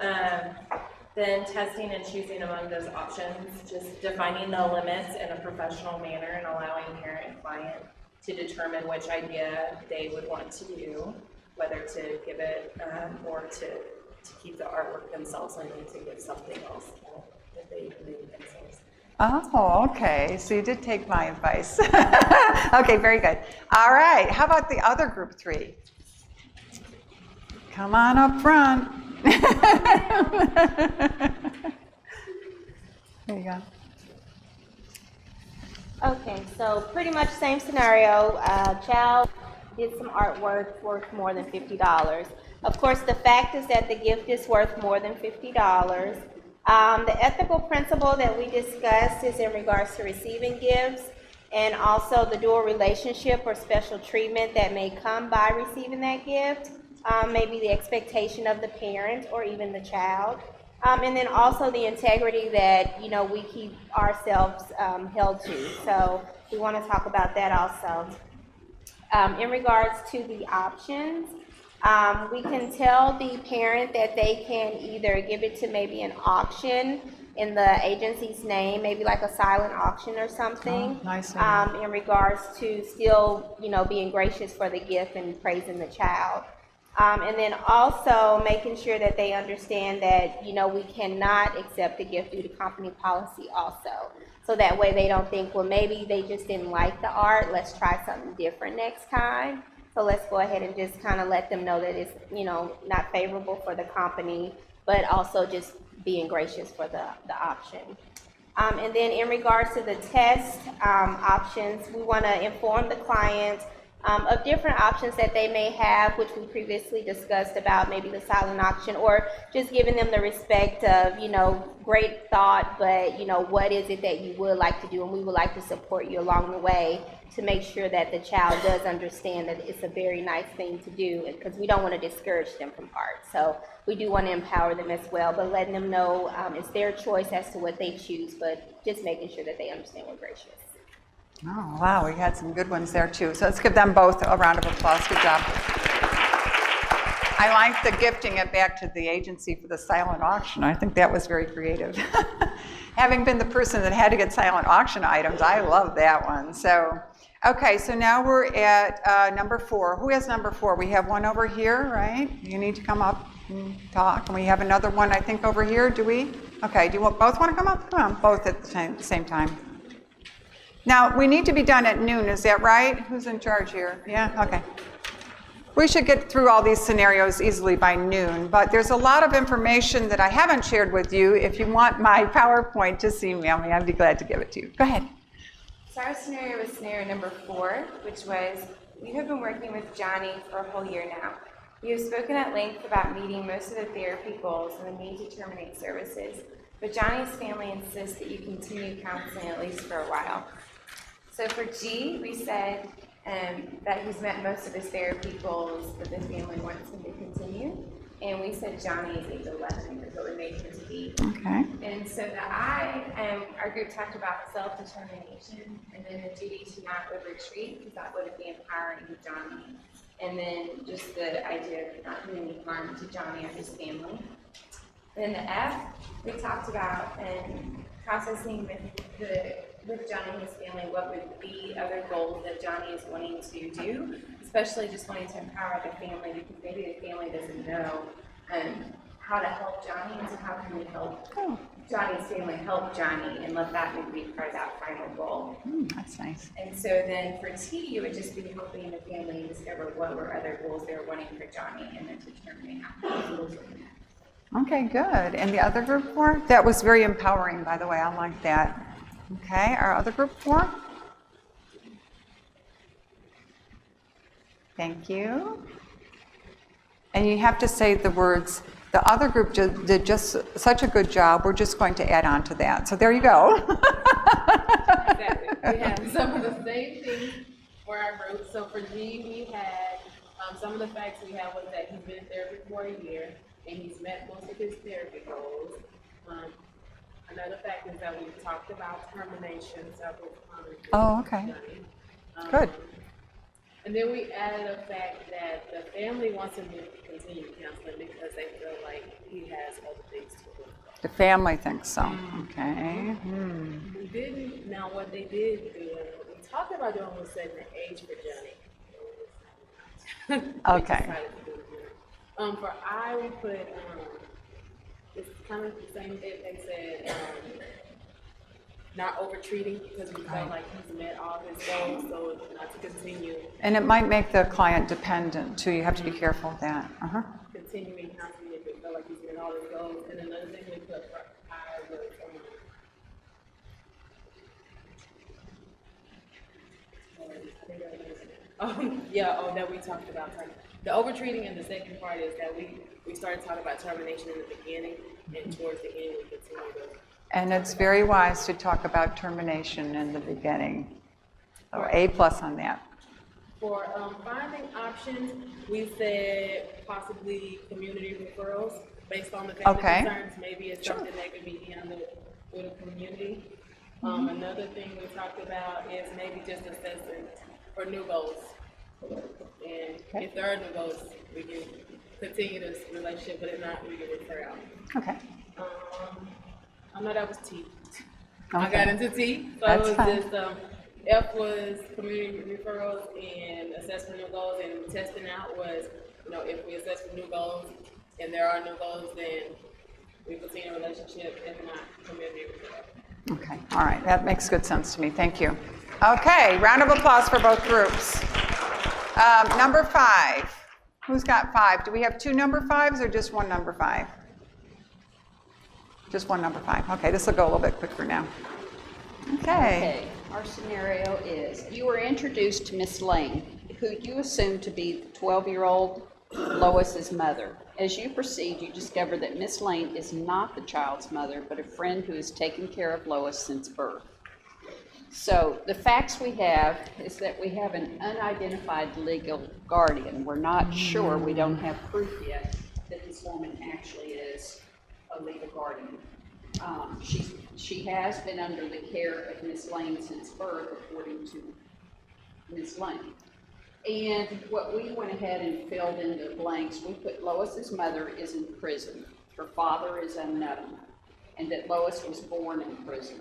then testing and choosing among those options, just defining the limits in a professional manner and allowing parent and client to determine which idea they would want to do, whether to give it or to keep the artwork themselves and then to give something else that they made themselves. Oh, okay. So you did take my advice. Okay, very good. All right. How about the other group 3? Come on up front. There you go. Okay, so pretty much same scenario. Child did some artwork worth more than $50. Of course, the fact is that the gift is worth more than $50. The ethical principle that we discussed is in regards to receiving gifts and also the dual relationship or special treatment that may come by receiving that gift, maybe the expectation of the parent or even the child. And then also the integrity that, we keep ourselves held to. So we want to talk about that also. In regards to the options, we can tell the parent that they can either give it to maybe an auction in the agency's name, maybe like a silent auction or something. Oh, nice. In regards to still, being gracious for the gift and praising the child. And then also making sure that they understand that, we cannot accept the gift due to company policy also. So that way they don't think, well, maybe they just didn't like the art, let's try something different next time. So let's go ahead and just kind of let them know that it's, not favorable for the company, but also just being gracious for the option. And then in regards to the test options, we want to inform the client of different options that they may have, which we previously discussed about maybe the silent auction, or just giving them the respect of, great thought, but, what is it that you would like to do, and we would like to support you along the way to make sure that the child does understand that it's a very nice thing to do, because we don't want to discourage them from art. So we do want to empower them as well, but letting them know it's their choice as to what they choose, but just making sure that they understand we're gracious. Oh, wow, we had some good ones there too. So let's give them both a round of applause. Good job. I like the gifting it back to the agency for the silent auction. I think that was very creative. Having been the person that had to get silent auction items, I love that one. So, okay, so now we're at number 4. Who has number 4? We have one over here, right? You need to come up. talk. And we have another one, I think, over here. Do we? Okay, do you both want to come up? Come on, both at the same time. Now, we need to be done at noon, is that right? Who's in charge here? Yeah, okay. We should get through all these scenarios easily by noon, but there's a lot of information that I haven't shared with you. If you want my PowerPoint, just email me. I'd be glad to give it to you. Go ahead. So our scenario was scenario number 4, which was, we have been working with Johnny for a whole year now. We have spoken at length about meeting most of the therapy goals and the need to terminate services, but Johnny's family insists that you continue counseling at least for a while. So for G, we said that he's met most of his therapy goals, but the family wants him to continue. And we said Johnny is age 11 is what we made him to be. Okay. And so the I, our group talked about self-determination, and then the duty to not over-treat, because that wouldn't be empowering to Johnny. And then just the idea of not doing any harm to Johnny or his family. Then the F, we talked about processing with Johnny and his family what would be other goals that Johnny is wanting to do, especially just wanting to empower the family, because maybe the family doesn't know how to help Johnny, and so how can we help Johnny's family help Johnny and let that maybe be part of that final goal. That's nice. And so then for T, it would just be helping the family discover what were other goals they were wanting for Johnny, and then determining how those goals were met. Okay, good. And the other group 4? That was very empowering, by the way. I like that. Okay, our other group 4? Thank you. And you have to say the words, the other group did just such a good job, we're just going to add on to that. So there you go. Exactly. We have some of the same things for our group. So for G, we had some of the facts we had was that he's been in therapy for a year and he's met most of his therapy goals. Another fact is that we've talked about termination several times. Oh, okay. Good. And then we added a fact that the family wants him to continue counseling because they feel like he has other things to do. The family thinks so. Okay. We didn't, now what they did do, we talked about doing was setting the age for Johnny. Okay. decided to do it. For I, we put, it's kind of the same thing they said, not over-treating because we felt like he's met all his goals, so not to continue. And it might make the client dependent too. You have to be careful of that. Continuing counseling if we feel like he's met all his goals. And another thing we put for I was, that we talked about. The over-treating in the second part is that we started talking about termination in the beginning, and towards the end we continue to. And it's very wise to talk about termination in the beginning. So A+ on that. For finding options, we said possibly community referrals based on the family concerns. Maybe it's something that could be handled with a community. Another thing we talked about is maybe just assessing for new goals. And if there are new goals, we can continue this relationship, but if not, we can refer out. Okay. I know that was T. Okay. I got into T, so That's it was fine. just F was community referrals and assess for new goals, and testing out was, if we assess for new goals and there are new goals, then we continue a relationship. If not, community referral. Okay. All right. That makes good sense to me. Thank you. Okay. Round of applause for both groups. Number 5. Who's got 5? Do we have 2 number 5s or just 1 number 5? Just 1 number 5. Okay, this will go a little bit quicker now. Okay. Our scenario is you were introduced to Miss Lane, who you assume to be the 12-year-old Lois's mother. As you proceed, you discover that Miss Lane is not the child's mother, but a friend who has taken care of Lois since birth. So the facts we have is that we have an unidentified legal guardian. We're not sure, we don't have proof yet that this woman actually is a legal guardian. She has been under the care of Miss Lane since birth, according to Miss Lane. And what we went ahead and filled in the blanks, we put Lois's mother is in prison, her father is unknown, and that Lois was born in prison.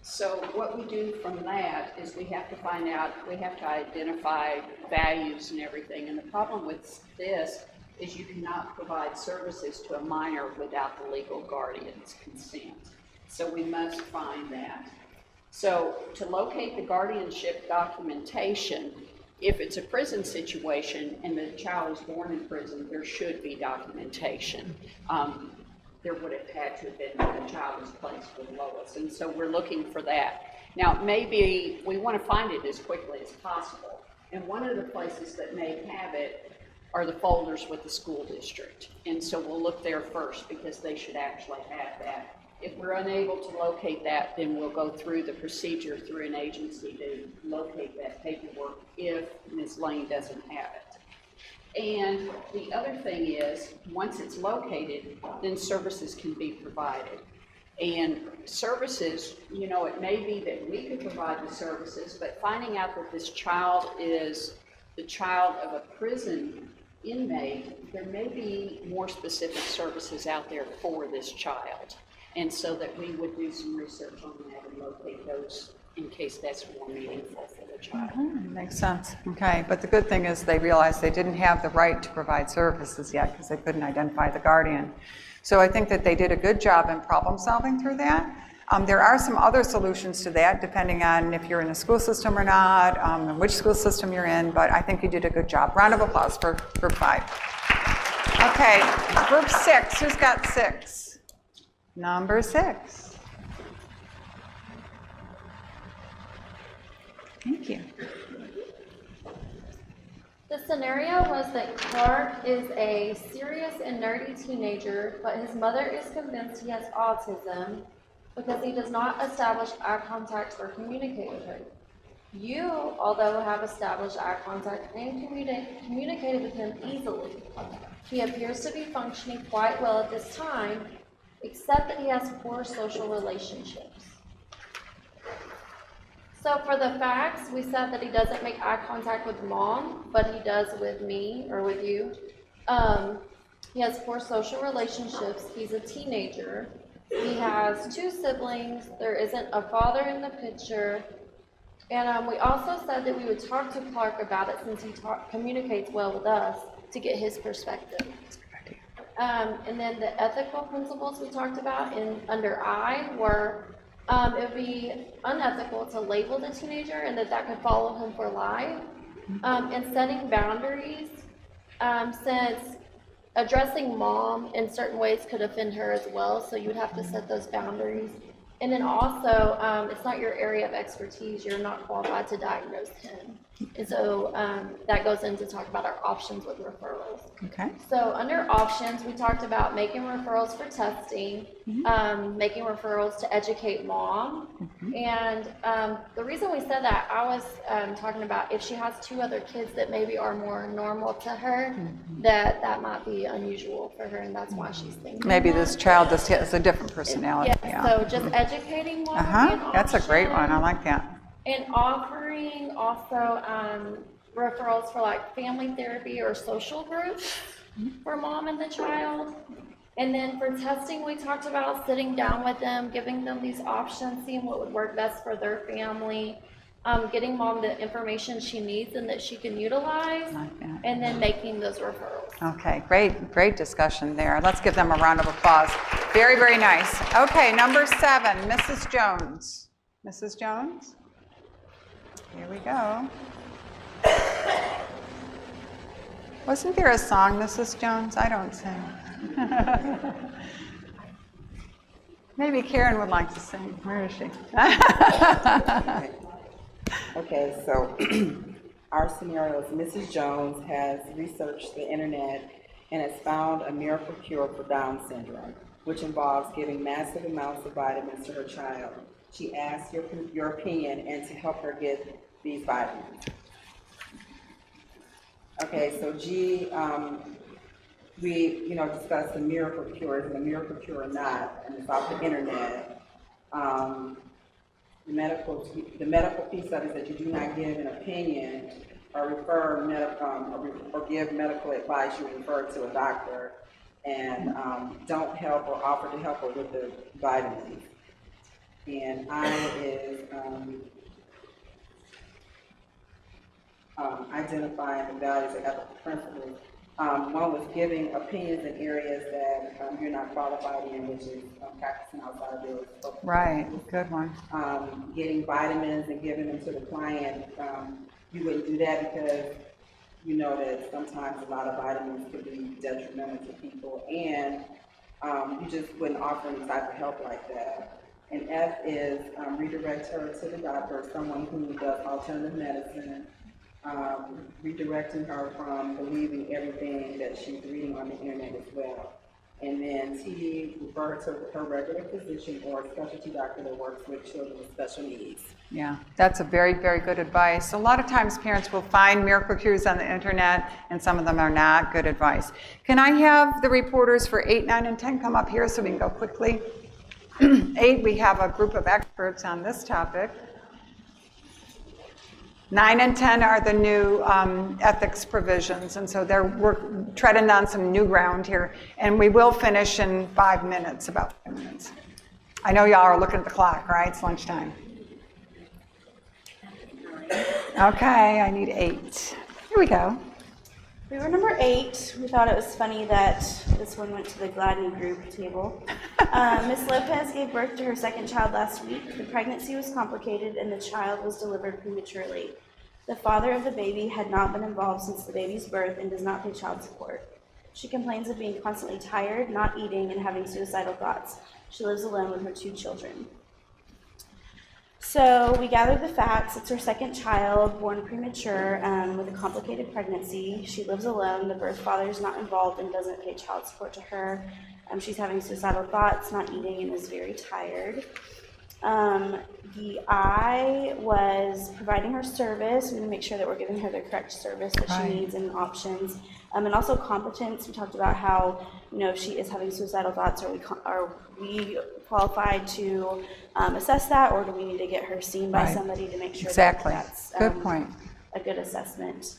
So what we do from that is we have to find out, we have to identify values and everything. And the problem with this is you cannot provide services to a minor without the legal guardian's consent. So we must find that. So to locate the guardianship documentation, if it's a prison situation and the child is born in prison, there should be documentation. There would have had to have been when the child was placed with Lois, and so we're looking for that. Now, maybe we want to find it as quickly as possible, and one of the places that may have it are the folders with the school district, and so we'll look there first because they should actually have that. If we're unable to locate that, then we'll go through the procedure through an agency to locate that paperwork if Ms. Lane doesn't have it. And the other thing is, once it's located, then services can be provided. And services, you know, it may be that we could provide the services, but finding out that this child is the child of a prison inmate, there may be more specific services out there for this child. And so that we would do some research on that and locate those in case that's more meaningful for the child. Makes sense. Okay, but the good thing is they realized they didn't have the right to provide services yet because they couldn't identify the guardian. So I think that they did a good job in problem solving through that. There are some other solutions to that depending on if you're in a school system or not, and which school system you're in, but I think you did a good job. Round of applause for group 5. Okay, group 6, who's got 6? Number 6. Thank you. The scenario was that Clark is a serious and nerdy teenager, but his mother is convinced he has autism because he does not establish eye contact or communicate with her. You, although have established eye contact and communicated with him easily. He appears to be functioning quite well at this time, except that he has poor social relationships. So for the facts, we said that he doesn't make eye contact with mom, but he does with me or with you. He has poor social relationships. He's a teenager. He has 2 siblings. There isn't a father in the picture. And we also said that we would talk to Clark about it since he communicates well with us to get his perspective. And then the ethical principles we talked about under I were it would be unethical to label the teenager and that could follow him for life. And setting boundaries, since addressing mom in certain ways could offend her as well, so you would have to set those boundaries. And then also, it's not your area of expertise. You're not qualified to diagnose him. And so that goes into talk about our options with referrals. Okay. So under options, we talked about making referrals for testing, making referrals to educate mom. And the reason we said that, I was talking about if she has 2 other kids that maybe are more normal to her, that might be unusual for her, and that's why she's thinking Maybe that. this child just has a different personality. Yeah, so just educating mom would be an That's a great one. option. I like that. And offering also referrals for like family therapy or social groups for mom and the child. And then for testing, we talked about sitting down with them, giving them these options, seeing what would work best for their family, getting mom the information she needs and that she can utilize, and then making those referrals. Okay, great discussion there. Let's give them a round of applause. Very, very nice. Okay, number 7, Mrs. Jones. Mrs. Jones? Here we go. Wasn't there a song, Mrs. Jones? I don't sing. Maybe Karen would like to sing. Where is she? Okay, so our scenario is Mrs. Jones has researched the internet and has found a miracle cure for Down syndrome, which involves giving massive amounts of vitamins to her child. She asks your opinion and to help her get these vitamins. Okay, so G, we discussed the miracle cure, is it a miracle cure or not, and it's off the internet. The medical piece of it is that you do not give an opinion or or give medical advice. You refer to a doctor, and don't help or offer to help her with the vitamins. And I is identifying the values and ethical principles One was giving opinions in areas that you're not qualified in, which is practicing outside of your scope. Right, good one. Getting vitamins and giving them to the client. You wouldn't do that because you know that sometimes a lot of vitamins could be detrimental to people, and you just wouldn't offer any type of help like that. And F is redirect her to the doctor, someone who does alternative medicine, redirecting her from believing everything that she's reading on the internet as well. And then T, refer her to her regular physician or specialty doctor that works with children with special needs. Yeah, that's a very, very good advice. A lot of times parents will find miracle cures on the internet, and some of them are not good advice. Can I have the reporters for 8, 9, and 10 come up here so we can go quickly? 8, we have a group of experts on this topic. 9 and 10 are the new ethics provisions, and so we're treading on some new ground here, and we will finish in 5 minutes, about 5 minutes. I know y'all are looking at the clock, right? It's lunchtime. Okay, I need 8. Here we go. We were number 8. We thought it was funny that this one went to the Gladney group table. Ms. Lopez gave birth to her second child last week. The pregnancy was complicated and the child was delivered prematurely. The father of the baby had not been involved since the baby's birth and does not pay child support. She complains of being constantly tired, not eating, and having suicidal thoughts. She lives alone with her 2 children. So we gathered the facts. It's her second child, born premature, with a complicated pregnancy. She lives alone. The birth father is not involved and doesn't pay child support to her. She's having suicidal thoughts, not eating, and is very tired. The I was providing her service. We need to make sure that we're giving her the correct service that she needs and options. And also competence. We talked about how, if she is having suicidal thoughts, are we qualified to assess that, or do we need to get her seen by somebody to make sure that that's good point. A good assessment?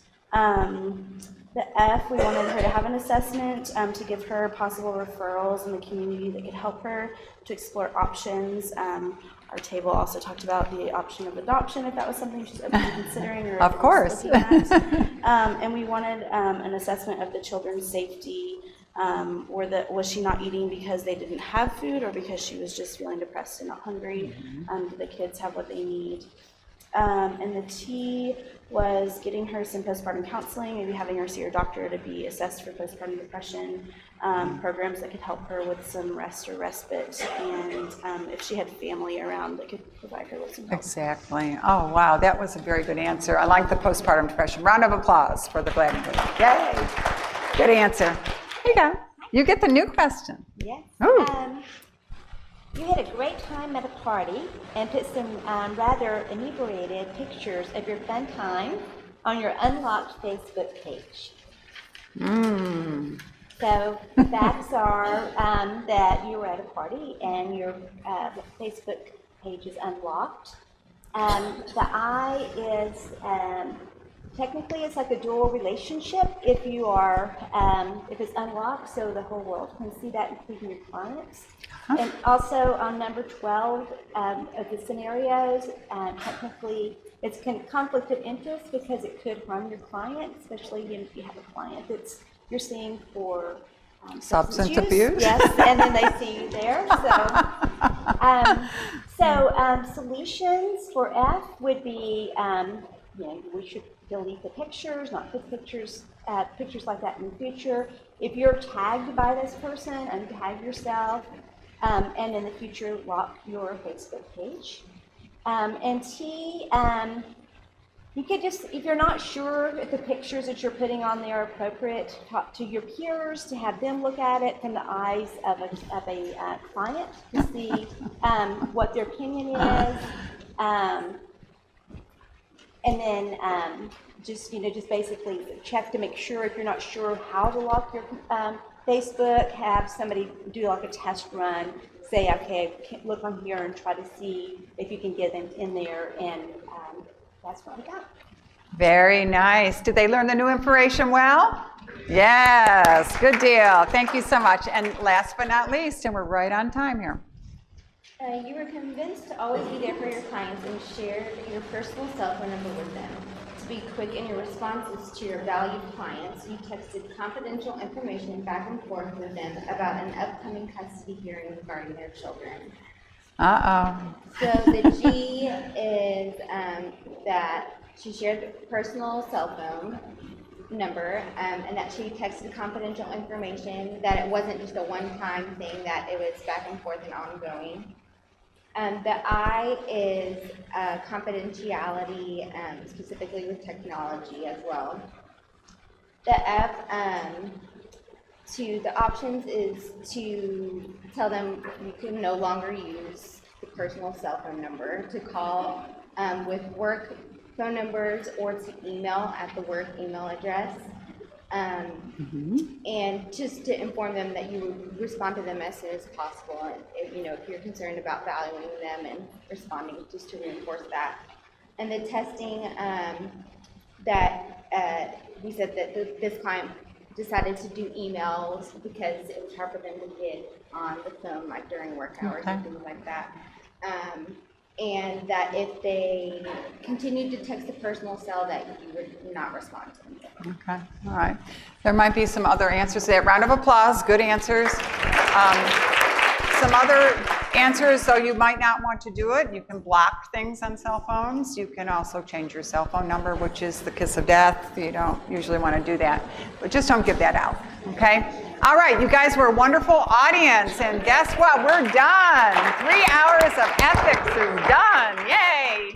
The F, we wanted her to have an assessment to give her possible referrals in the community that could help her to explore options. Our table also talked about the option of adoption, if that was something she's open to considering. Or of course. And we wanted an assessment of the children's safety. Was she not eating because they didn't have food, or because she was just feeling depressed and not hungry? Do the kids have what they need? And the T was getting her some postpartum counseling, maybe having her see her doctor to be assessed for postpartum depression, programs that could help her with some rest or respite, and if she had family around that could provide her with some help. Exactly. Oh, wow, that was a very good answer. I like the postpartum depression. Round of applause for the Gladney group. Yay! Good answer. Here you go. You get the new question. Yes. Ooh. You had a great time at a party and put some rather inebriated pictures of your fun time on your unlocked Facebook page. So the facts are that you were at a party and your Facebook page is unlocked. The I is technically it's like a dual relationship if you are if it's unlocked, so the whole world can see that, including your clients. And also on number 12 of the scenarios, technically it's conflict of interest because it could harm your client, especially if you have a client that's you're seeing for substance abuse. Yes, and then they see you there. So, solutions for F would be, we should delete the pictures, not put pictures like that in the future. If you're tagged by this person, untag yourself, and in the future, lock your Facebook page. And T, you could just, if you're not sure if the pictures that you're putting on there are appropriate, talk to your peers to have them look at it from the eyes of a client to see what their opinion is. And then just basically check to make sure if you're not sure how to lock your Facebook, have somebody do like a test run, say, okay, look on here and try to see if you can get them in there, and that's what we got. Very nice. Did they learn the new information well? Yes, good deal. Thank you so much. And last but not least, and we're right on time here. You were convinced to always be there for your clients and share your personal cell phone number with them. be quick in your responses to your valued clients, you texted confidential information back and forth with them about an upcoming custody hearing regarding their children. Uh-oh. So the G is that she shared personal cell phone number, and that she texted confidential information, that it wasn't just a one-time thing, that it was back and forth and ongoing. The I is confidentiality, specifically with technology as well. The F, the options is to tell them you can no longer use the personal cell phone number, to call with work phone numbers, or to email at the work email address. And just to inform them that you would respond to them as soon as possible, and if you're concerned about valuing them and responding, just to reinforce that. And the testing, that we said that this client decided to do emails because it was hard for them to get on the phone, like during work hours and things like that. And that if they continued to text the personal cell, that you would not respond to them. Okay, all right. There might be some other answers to that. Round of applause, good answers. Some other answers, though you might not want to do it. You can block things on cell phones. You can also change your cell phone number, which is the kiss of death. You don't usually want to do that, but just don't give that out, okay? All right, you guys were a wonderful audience, and guess what? We're done. 3 hours of ethics is done. Yay!